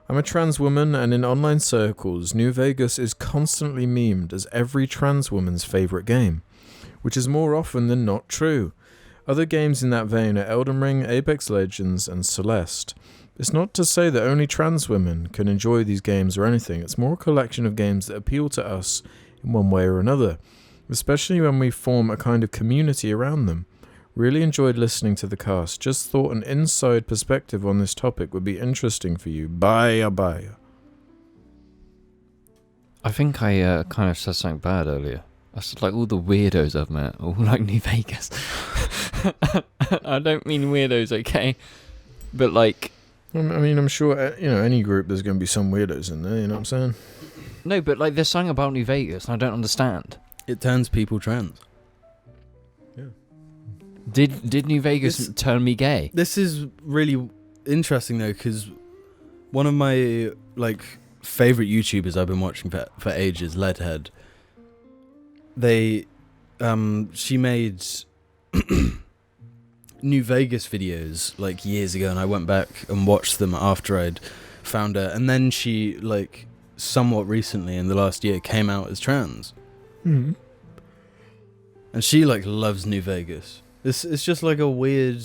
I'm a trans woman, and in online circles, New Vegas is constantly memed as every trans woman's favourite game, which is more often than not true. Other games in that vein are Elden Ring, Apex Legends, and Celeste. It's not to say that only trans women can enjoy these games or anything, it's more a collection of games that appeal to us in one way or another, especially when we form a kind of community around them. Really enjoyed listening to the cast. Just thought an inside perspective on this topic would be interesting for you. Bye. I think I kind of said something bad earlier. I said like all the weirdos I've met, all like New Vegas. I don't mean weirdos, okay? But like... I mean, I'm sure, any group there's going to be some weirdos in there, you know what I'm saying? No, but like there's something about New Vegas and I don't understand. It turns people trans. Did New Vegas turn me gay? This is really interesting though, because one of my favorite YouTubers I've been watching for ages, Leadhead. She made New Vegas videos like years ago, and I went back and watched them after I'd found her, and then she somewhat recently in the last year came out as trans. Mm-hmm. And she loves New Vegas. It's just like a weird.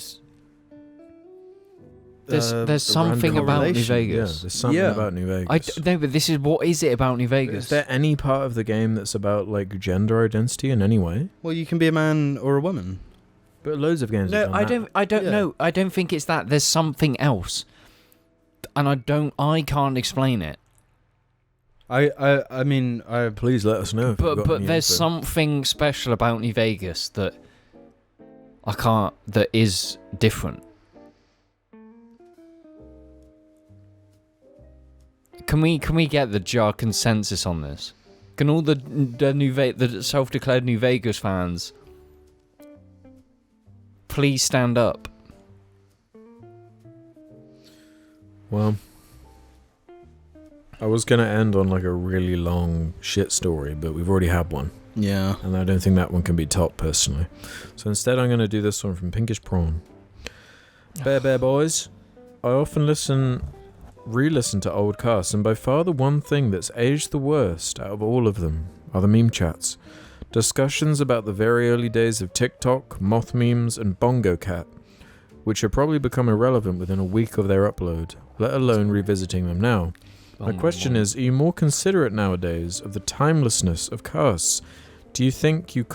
There's something about New correlation. Yeah, Vegas. there's something Yeah. about New Vegas. No, but this is what is it about New Is Vegas? there any part of the game that's about gender identity in any way? Well, you can be a man or a woman. But loads of games. No, have done I don't Yeah. know. I don't think it's that. There's something else, and I can't explain it. I mean, that. Please let us know. if you've got But any there's info. something special about New Vegas that that is different. Can we get the jar consensus on this? Can all the self-declared New Vegas fans please stand up? Well, I was gonna end on a really long shit story, but we've already had one, yeah. and I don't think that one can be topped personally. So instead, I'm gonna do this one from Pinkish Prawn. Bear boys, I often re-listen to old casts, and by far the one thing that's aged the worst out of all of them are the meme chats. Discussions about the very early days of TikTok, moth memes, and Bongo Cat, which have probably become irrelevant within a week of their upload, let alone revisiting them now. My question is, are you more considerate nowadays of the timelessness of casts? Do you think you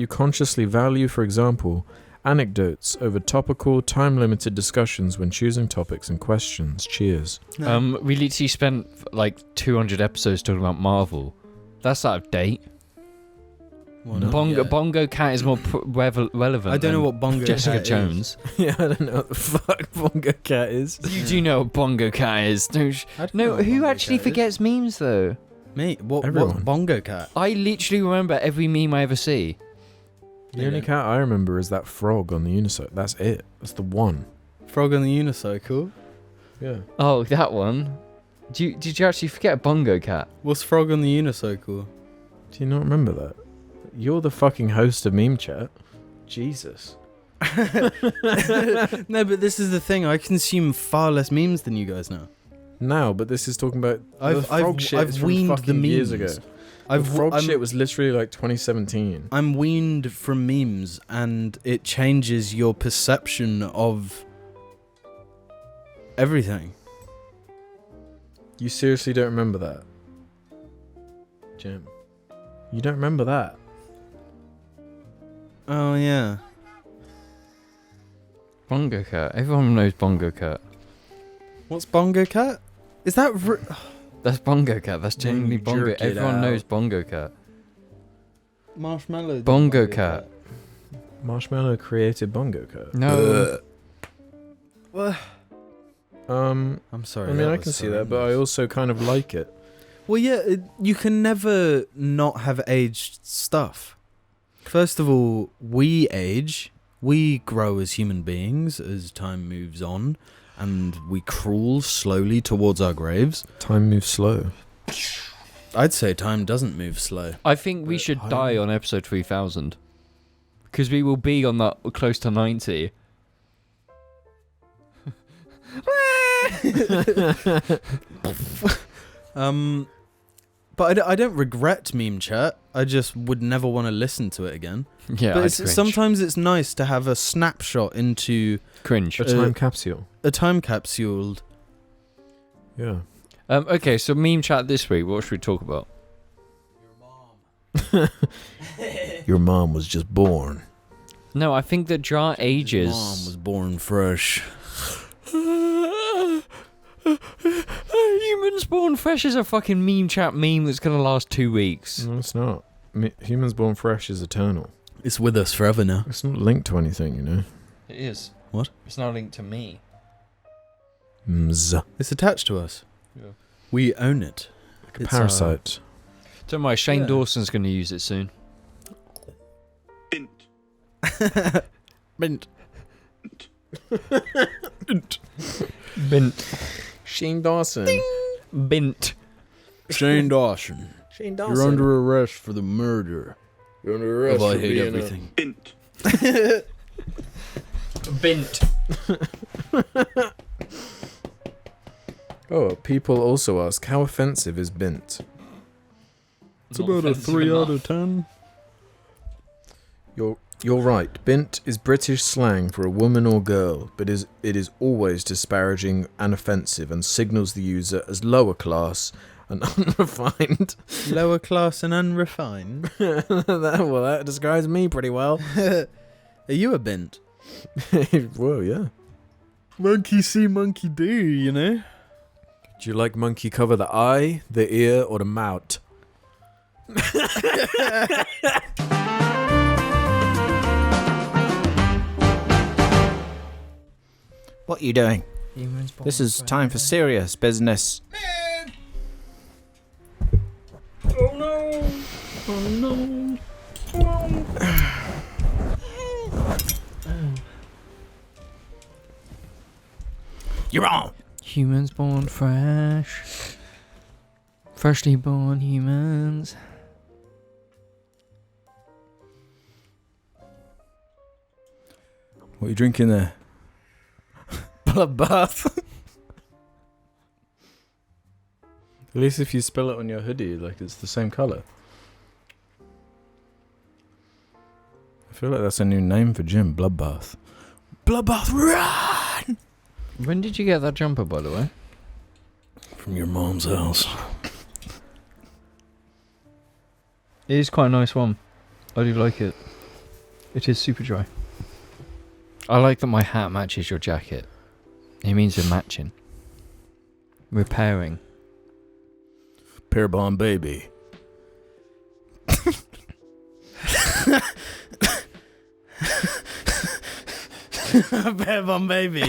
consciously value, for example, anecdotes over topical, time-limited discussions when choosing topics and questions? Cheers. We literally spent 200 episodes talking about Marvel. That's out of date. Well, not Bongo Cat is more relevant. I don't know than what Bongo Jessica Cat Jones. Yeah, I don't know what the fuck Bongo Cat is. You do know what Bongo Cat is, don't you? I don't know No, what who Bongo actually Cat is. forgets memes though? Me? What's Everyone. Bongo Cat? I literally remember every meme I ever see. The only cat I remember is that frog on the unicycle. That's it. That's the one. Frog on the unicycle? Yeah. Oh, that one. Did you actually forget Bongo Cat? What's Frog on the Unicycle? Do you not remember that? You're the fucking host of Meme Chat. Jesus. No, but this is the thing. I consume far less memes than you guys now. Now, but this is talking about the frog I've shit is from weaned the fucking years ago. memes. The frog shit was literally like 2017. I'm weaned from memes, and it changes your perception of everything. You seriously don't remember that? Jim. You don't remember that? Oh yeah. Bongo Cat. Everyone knows Bongo Cat. What's Bongo Cat? Is that? That's Bongo Cat. That's genuinely You Bongo. jerk it Everyone out. knows Bongo Cat. Marshmallow. did Bongo Cat. Marshmallow created Bongo Cat. No. Well, I'm sorry. I mean, I can see that, but I also kind of like it. Well, yeah, you can never not have aged stuff. First of all, we age. We grow as human beings as time moves on, and we crawl slowly towards our graves. Time moves slow. I'd say time doesn't move slow. I think we should die on episode 3000. Because we will be on that close to 90. But I don't regret Meme Chat. I just would never want to listen to it again. Yeah, But I'd cringe. sometimes it's nice to have a snapshot into Cringe. A time capsule. a time capsule. Yeah. Okay, so meme chat this week. What should we talk about? Your mom was just born. No, I think that Jar ages. Mom was born fresh. Humans Born Fresh is a fucking meme chat meme that's gonna last 2 weeks. No, it's not. Humans born fresh is eternal. It's with us forever now. It's not linked to anything, you know. It is. What? It's not linked to me. Mz. It's attached to us. Yeah. We own it. Like a It's, parasite. Don't worry, Shane Yeah. Dawson's gonna use it soon. Mint. Bint. Shane Dawson. Bint. Shane Dawson. Shane Dawson. You're under arrest for the murder You're under arrest of I for Hate being Everything. Bint. Oh, people also ask, how offensive is bint? It's about a 3 out of 10. You're right. Bint is British slang for a woman or girl, but it is always disparaging and offensive and signals the user as lower class and unrefined. Lower class and unrefined. that describes me pretty well. Are you a bint? Whoa, yeah. Monkey see, monkey do, you know? Do you like monkey cover the eye, the ear, or the mouth? What are you doing? This is time for serious business. Oh no! Oh no! You're on. Humans born fresh. Freshly born humans. What are you drinking there? Bloodbath. At least if you spill it on your hoodie, like it's the same colour. I feel like that's a new name for Jim, Bloodbath. Bloodbath, run! When did you get that jumper, by the way? From your mom's house. It is quite a nice one. I do like it. It is super dry. I like that my hat matches your jacket. It means we're matching. We're pairing. Pair bomb baby. Bear Bum Baby.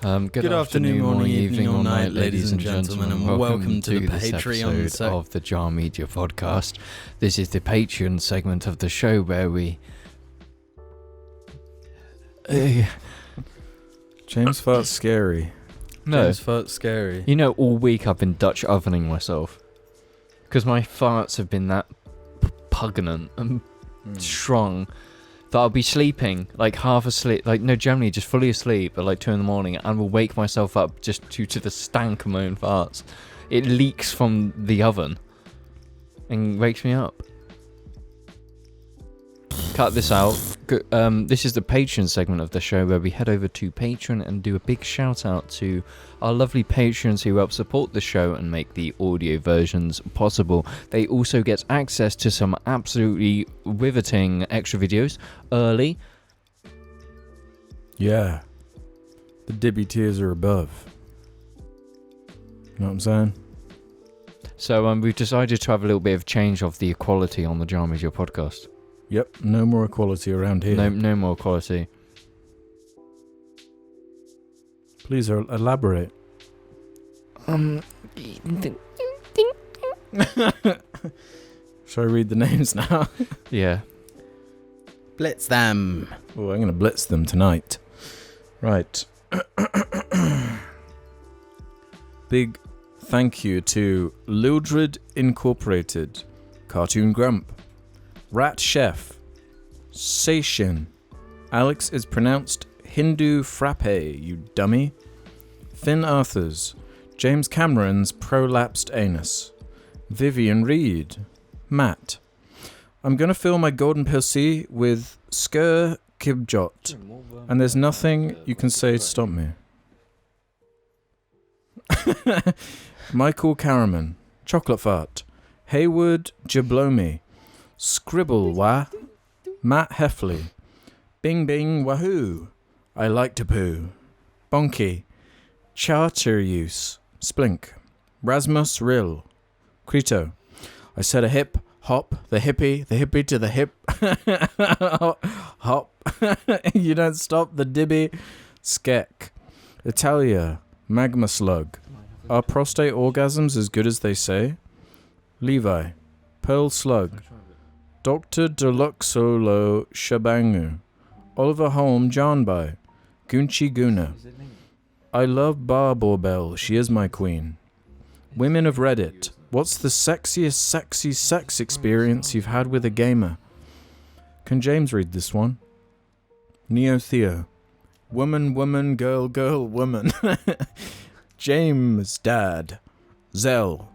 Good afternoon, morning, evening, or night, ladies and gentlemen, and welcome to the this Patreon episode of the Jar Media Podcast. This is the Patreon segment of the show where we James fart's scary. No. James fart's scary. You know, all week I've been Dutch ovening myself. Because my farts have been that pungent and strong that I'll be sleeping, like half asleep, like no, generally just fully asleep at like 2 a.m, and will wake myself up just due to the stank of my own farts. It leaks from the oven and wakes me up. Cut this out. This is the Patron segment of the show where we head over to Patreon and do a big shout out to our lovely patrons who help support the show and make the audio versions possible. They also get access to some absolutely riveting extra videos early. Yeah. The Dibby tiers are above. You know what I'm saying? So we've decided to have a little bit of change of the equality on the Jar Media podcast. Yep, no more equality around here. No more equality. Please elaborate. Shall I read the names now? Yeah. Blitz them. Oh, I'm going to blitz them tonight. Right. Big thank you to Lildred Incorporated, Cartoon Grump, Rat Chef, Seishin, Alex is pronounced Hindu Frappe, you dummy, Finn Arthurs, James Cameron's prolapsed anus, Vivian Reed, Matt. I'm gonna fill my golden pussy with Skur Kibjot, and there's nothing you can say to stop me. Michael Caraman, Chocolate Fart, Haywood Jablomi, Scribble Wah, Matt Heffley, Bing Bing Wahoo, I like to poo, Bonky, Charter Use, Splink, Rasmus Rill, Crito, I said a hip, hop, the hippie to the hip, hop, you don't stop the dibby, Skek, Italia, Magma Slug, are prostate orgasms as good as they say? Levi, Pearl Slug, Dr. Deluxolo Shabangu, Oliver Holm Johnby, Gunchi Guna. I love Barborbell, she is my queen. Women of Reddit, what's the sexiest sexy sex experience you've had with a gamer? Can James read this one? Neo Theo, woman, girl, woman. James, dad. Zell,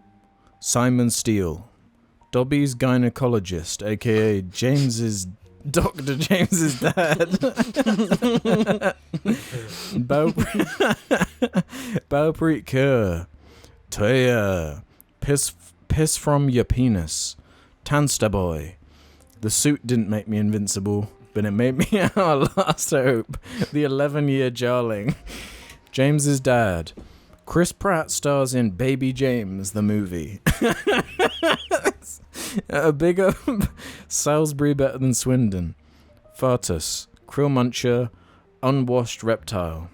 Simon Steele, Dobby's gynecologist, aka Dr. James's dad. Balpreet Kerr, Toya, piss from your penis, Tansta boy. The suit didn't make me invincible, but it made me our last hope. The 11-year JARLing, James's dad. Chris Pratt stars in Baby James, the movie. A big up Salisbury better than Swindon. Fartus, Krill Muncher, Unwashed Reptile,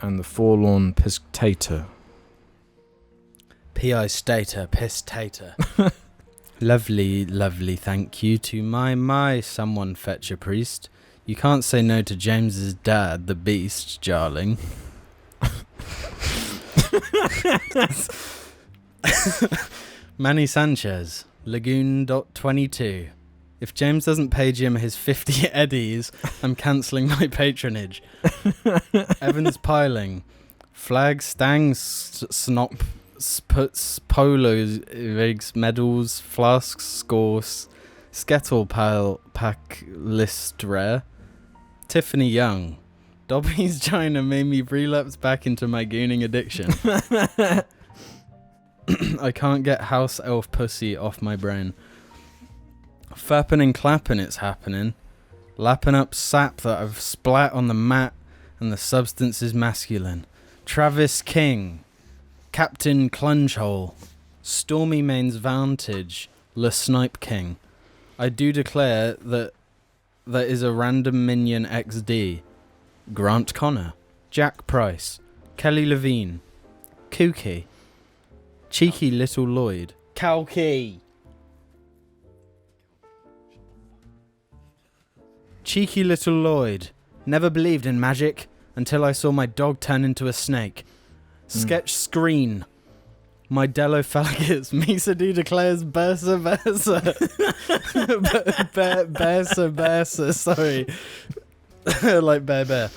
and the Forlorn Pistator. P.I. Stater, Pistator. Lovely, lovely thank you to my someone fetch a priest. You can't say no to James's dad, the beast, JARLing. Manny Sanchez, Lagoon.22. If James doesn't pay Jim his 50 eddies, I'm cancelling my patronage. Evans Piling, Flag, Stangs, Snop, Sputs, Polos, Rigs, Medals, Flasks, Scores, Skettle Pile, Pack, List Rare. Tiffany Young, Dobby's China made me relapse back into my gooning addiction. I can't get house elf pussy off my brain. Fapping and clapping it's happening. Lapping up sap that I've splat on the mat and the substance is masculine. Travis King, Captain Clungehole, Stormy Main's Vantage, Le Snipe King. I do declare that is a random minion XD. Grant Connor, Jack Price, Kelly Levine, Kooky, Cheeky Little Lloyd, Kalki, Cheeky Little Lloyd, never believed in magic, until I saw my dog turn into a snake. Sketch screen. My Delophagus, Misa declares Bursa Bursa. Bursa Bursa, sorry. Like bear.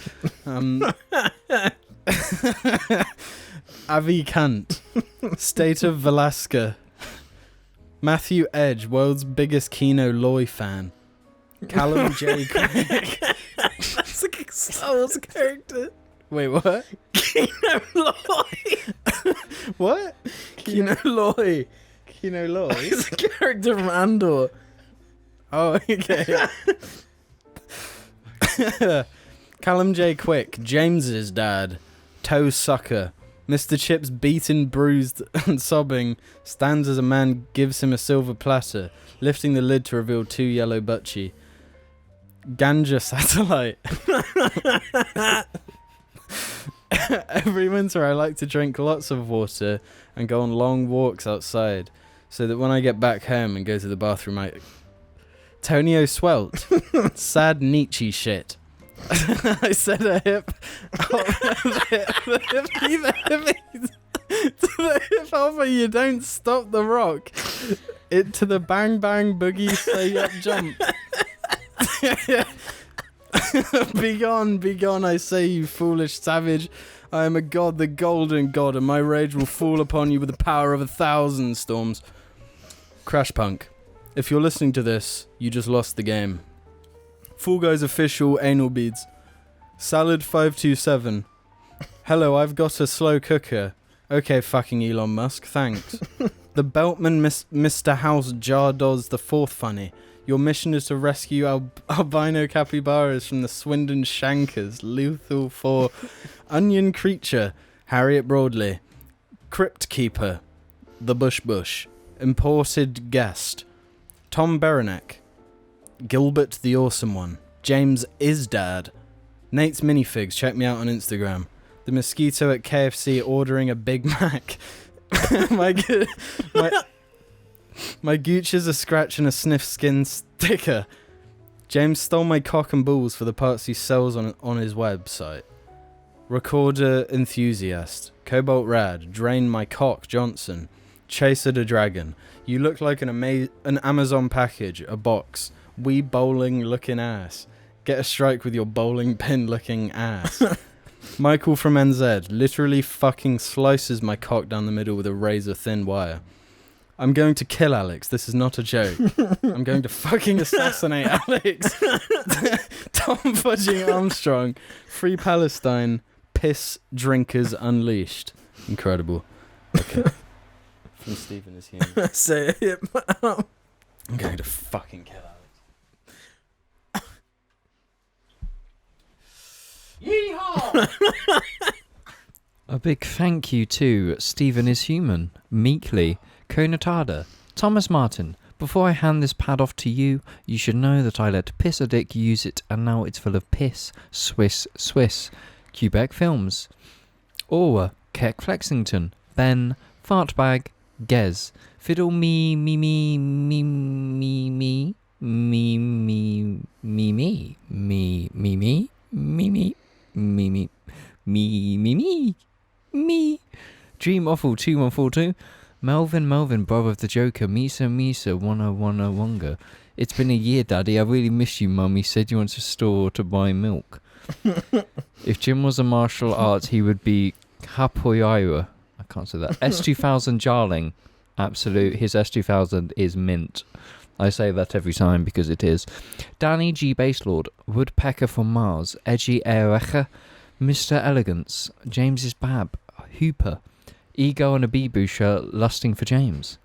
Avi Kant. State of Velasca. Matthew Edge, world's biggest Kino Loy fan. Callum J. Quick. That's like a Star Wars character. Wait, what? Kino Loy. What? Kino Loy. Kino Loy? He's a character from Andor. Oh, okay. Callum J. Quick, James's dad. Toe sucker. Mr. Chips beaten, bruised, and sobbing, stands as a man gives him a silver platter, lifting the lid to reveal 2 yellow butchie. Ganja satellite. Every winter I like to drink lots of water and go on long walks outside, so that when I get back home and go to the bathroom Tonio Swelt. Sad Nietzsche shit. I said a hip. The hip hopper, you don't stop the rock. It to the bang bang boogie, stay up jump. Be gone, I say, you foolish savage. I am a god, the golden god, and my rage will fall upon you with the power of 1,000 storms. Crash Punk. If you're listening to this, you just lost the game. Fall Guys official anal beads. Salad 527. Hello, I've got a slow cooker. Okay, fucking Elon Musk, thanks. The Beltman Mr. House Jardos the fourth funny. Your mission is to rescue albino capybaras from the Swindon Shankers. Lethal 4. Onion Creature. Harriet Broadley. Crypt Keeper. The Bush. Imported Guest. Tom Berenek. Gilbert the Awesome One. James is Dad. Nate's Minifigs, check me out on Instagram. The mosquito at KFC ordering a Big Mac. My gooch is a scratch and a sniff skin sticker. James stole my cock and balls for the parts he sells on his website. Recorder enthusiast. Cobalt Rad. Drain my cock Johnson. Chaser the Dragon. You look like an Amazon package, a box. Wee bowling looking ass. Get a strike with your bowling pin looking ass. Michael from NZ literally fucking slices my cock down the middle with a razor thin wire. I'm going to kill Alex. This is not a joke. I'm going to fucking assassinate Alex. Tom Fudging Armstrong. Free Palestine. Piss drinkers unleashed. Incredible. Okay. From Stephen is human. Say it. I'm going to fucking kill Alex. Yeehaw! A big thank you to Stephen is Human, Meekly, Konatada, Thomas Martin. Before I hand this pad off to you, you should know that I let Piss a Dick use it and now it's full of piss. Swiss. Quebec Films. Orwa, Keck Flexington, Ben, Fartbag, Gez, Fiddle me, Dream Offal 2142, Melvin, brother of the Joker, Misa, Wanna Wonga. It's been a year, Daddy. I really miss you, Mummy said you went to store to buy milk. If Jim was a martial arts, he would be Capoeira. I can't say that. S2000 JARLing. Absolute. His S2000 is mint. I say that every time because it is. Danny G. Baselord. Woodpecker from Mars. Edgy Erecha. Mr. Elegance. James's Bab. Hooper. Ego and a Bibu shirt lusting for James.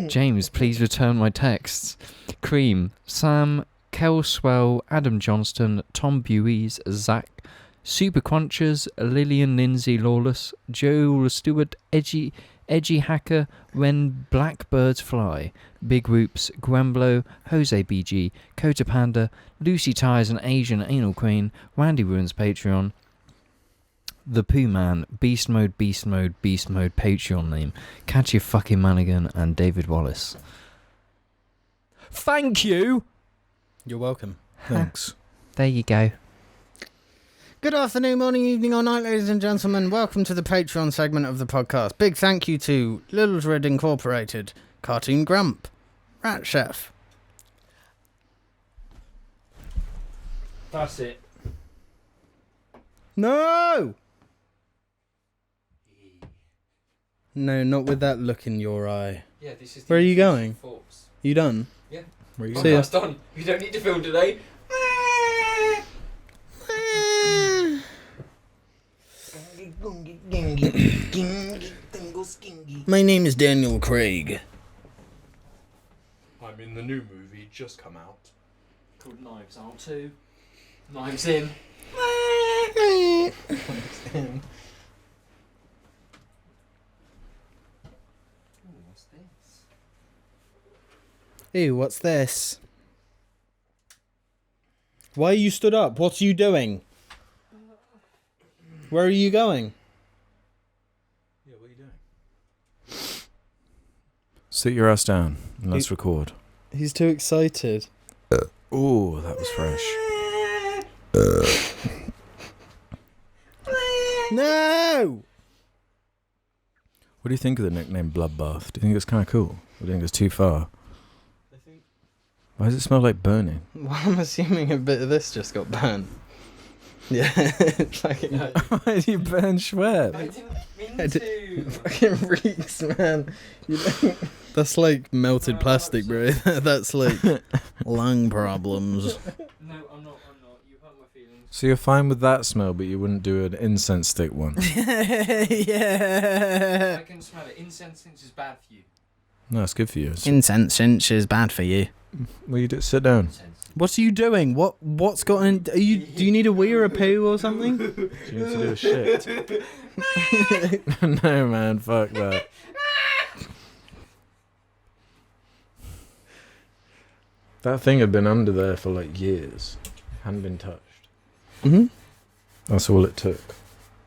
James, please return my texts. Cream. Sam. Kelswell. Adam Johnston. Tom Buies. Zach. Super Crunchers. Lillian Lindsay Lawless. Joe Stewart. Edgy Hacker, When Blackbirds Fly, Big Whoops, Gramblo, Jose BG, Kota Panda, Lucy Tyres and Asian Anal Queen, Randy Ruins Patreon, The Pooh Man, Beast Mode Patreon name, Catch Your Fucking Manigan, and David Wallace. Thank you! You're welcome. Thanks. There you go. Good afternoon, morning, evening, or night, ladies and gentlemen. Welcome to the Patron segment of the podcast. Big thank you to Little's Red Incorporated, Cartoon Grump, Rat Chef. That's it. No! No, not with that look in your eye. Yeah, this is. Where are you going? Thoughts. You done? Yeah. Where you See ya. Podcast done. You don't need to film today. My name is Daniel Craig. I'm in the new movie just come out. Called Knives Out 2. Knives in. What's this? Ew, what's this? Why are you stood up? What are you doing? Where are you going? Yeah, what are you doing? Sit your ass down and let's record. He's too excited. Oh, that was fresh. No! What do you think of the nickname Bloodbath? Do you think it's kind of cool? Or do you think it's too far? Why does it smell like burning? Well, I'm assuming a bit of this just got burnt. Yeah, it's like Why do you burn Schweb? I didn't mean to. fucking reeks, man. That's like melted plastic, bro. That's like lung problems. No, I'm not. You hurt my feelings. So you're fine with that smell, but you wouldn't do an incense stick one? Yeah. I can smell it. Incense is bad for you. No, it's good for you. Incense is bad for you. Well, you sit down. What are you doing? What's got in? Do you need a wee or a poo or something? Do you need to do a shit? No, man, fuck that. That thing had been under there for like years. Hadn't been touched. Mm-hmm. That's all it took.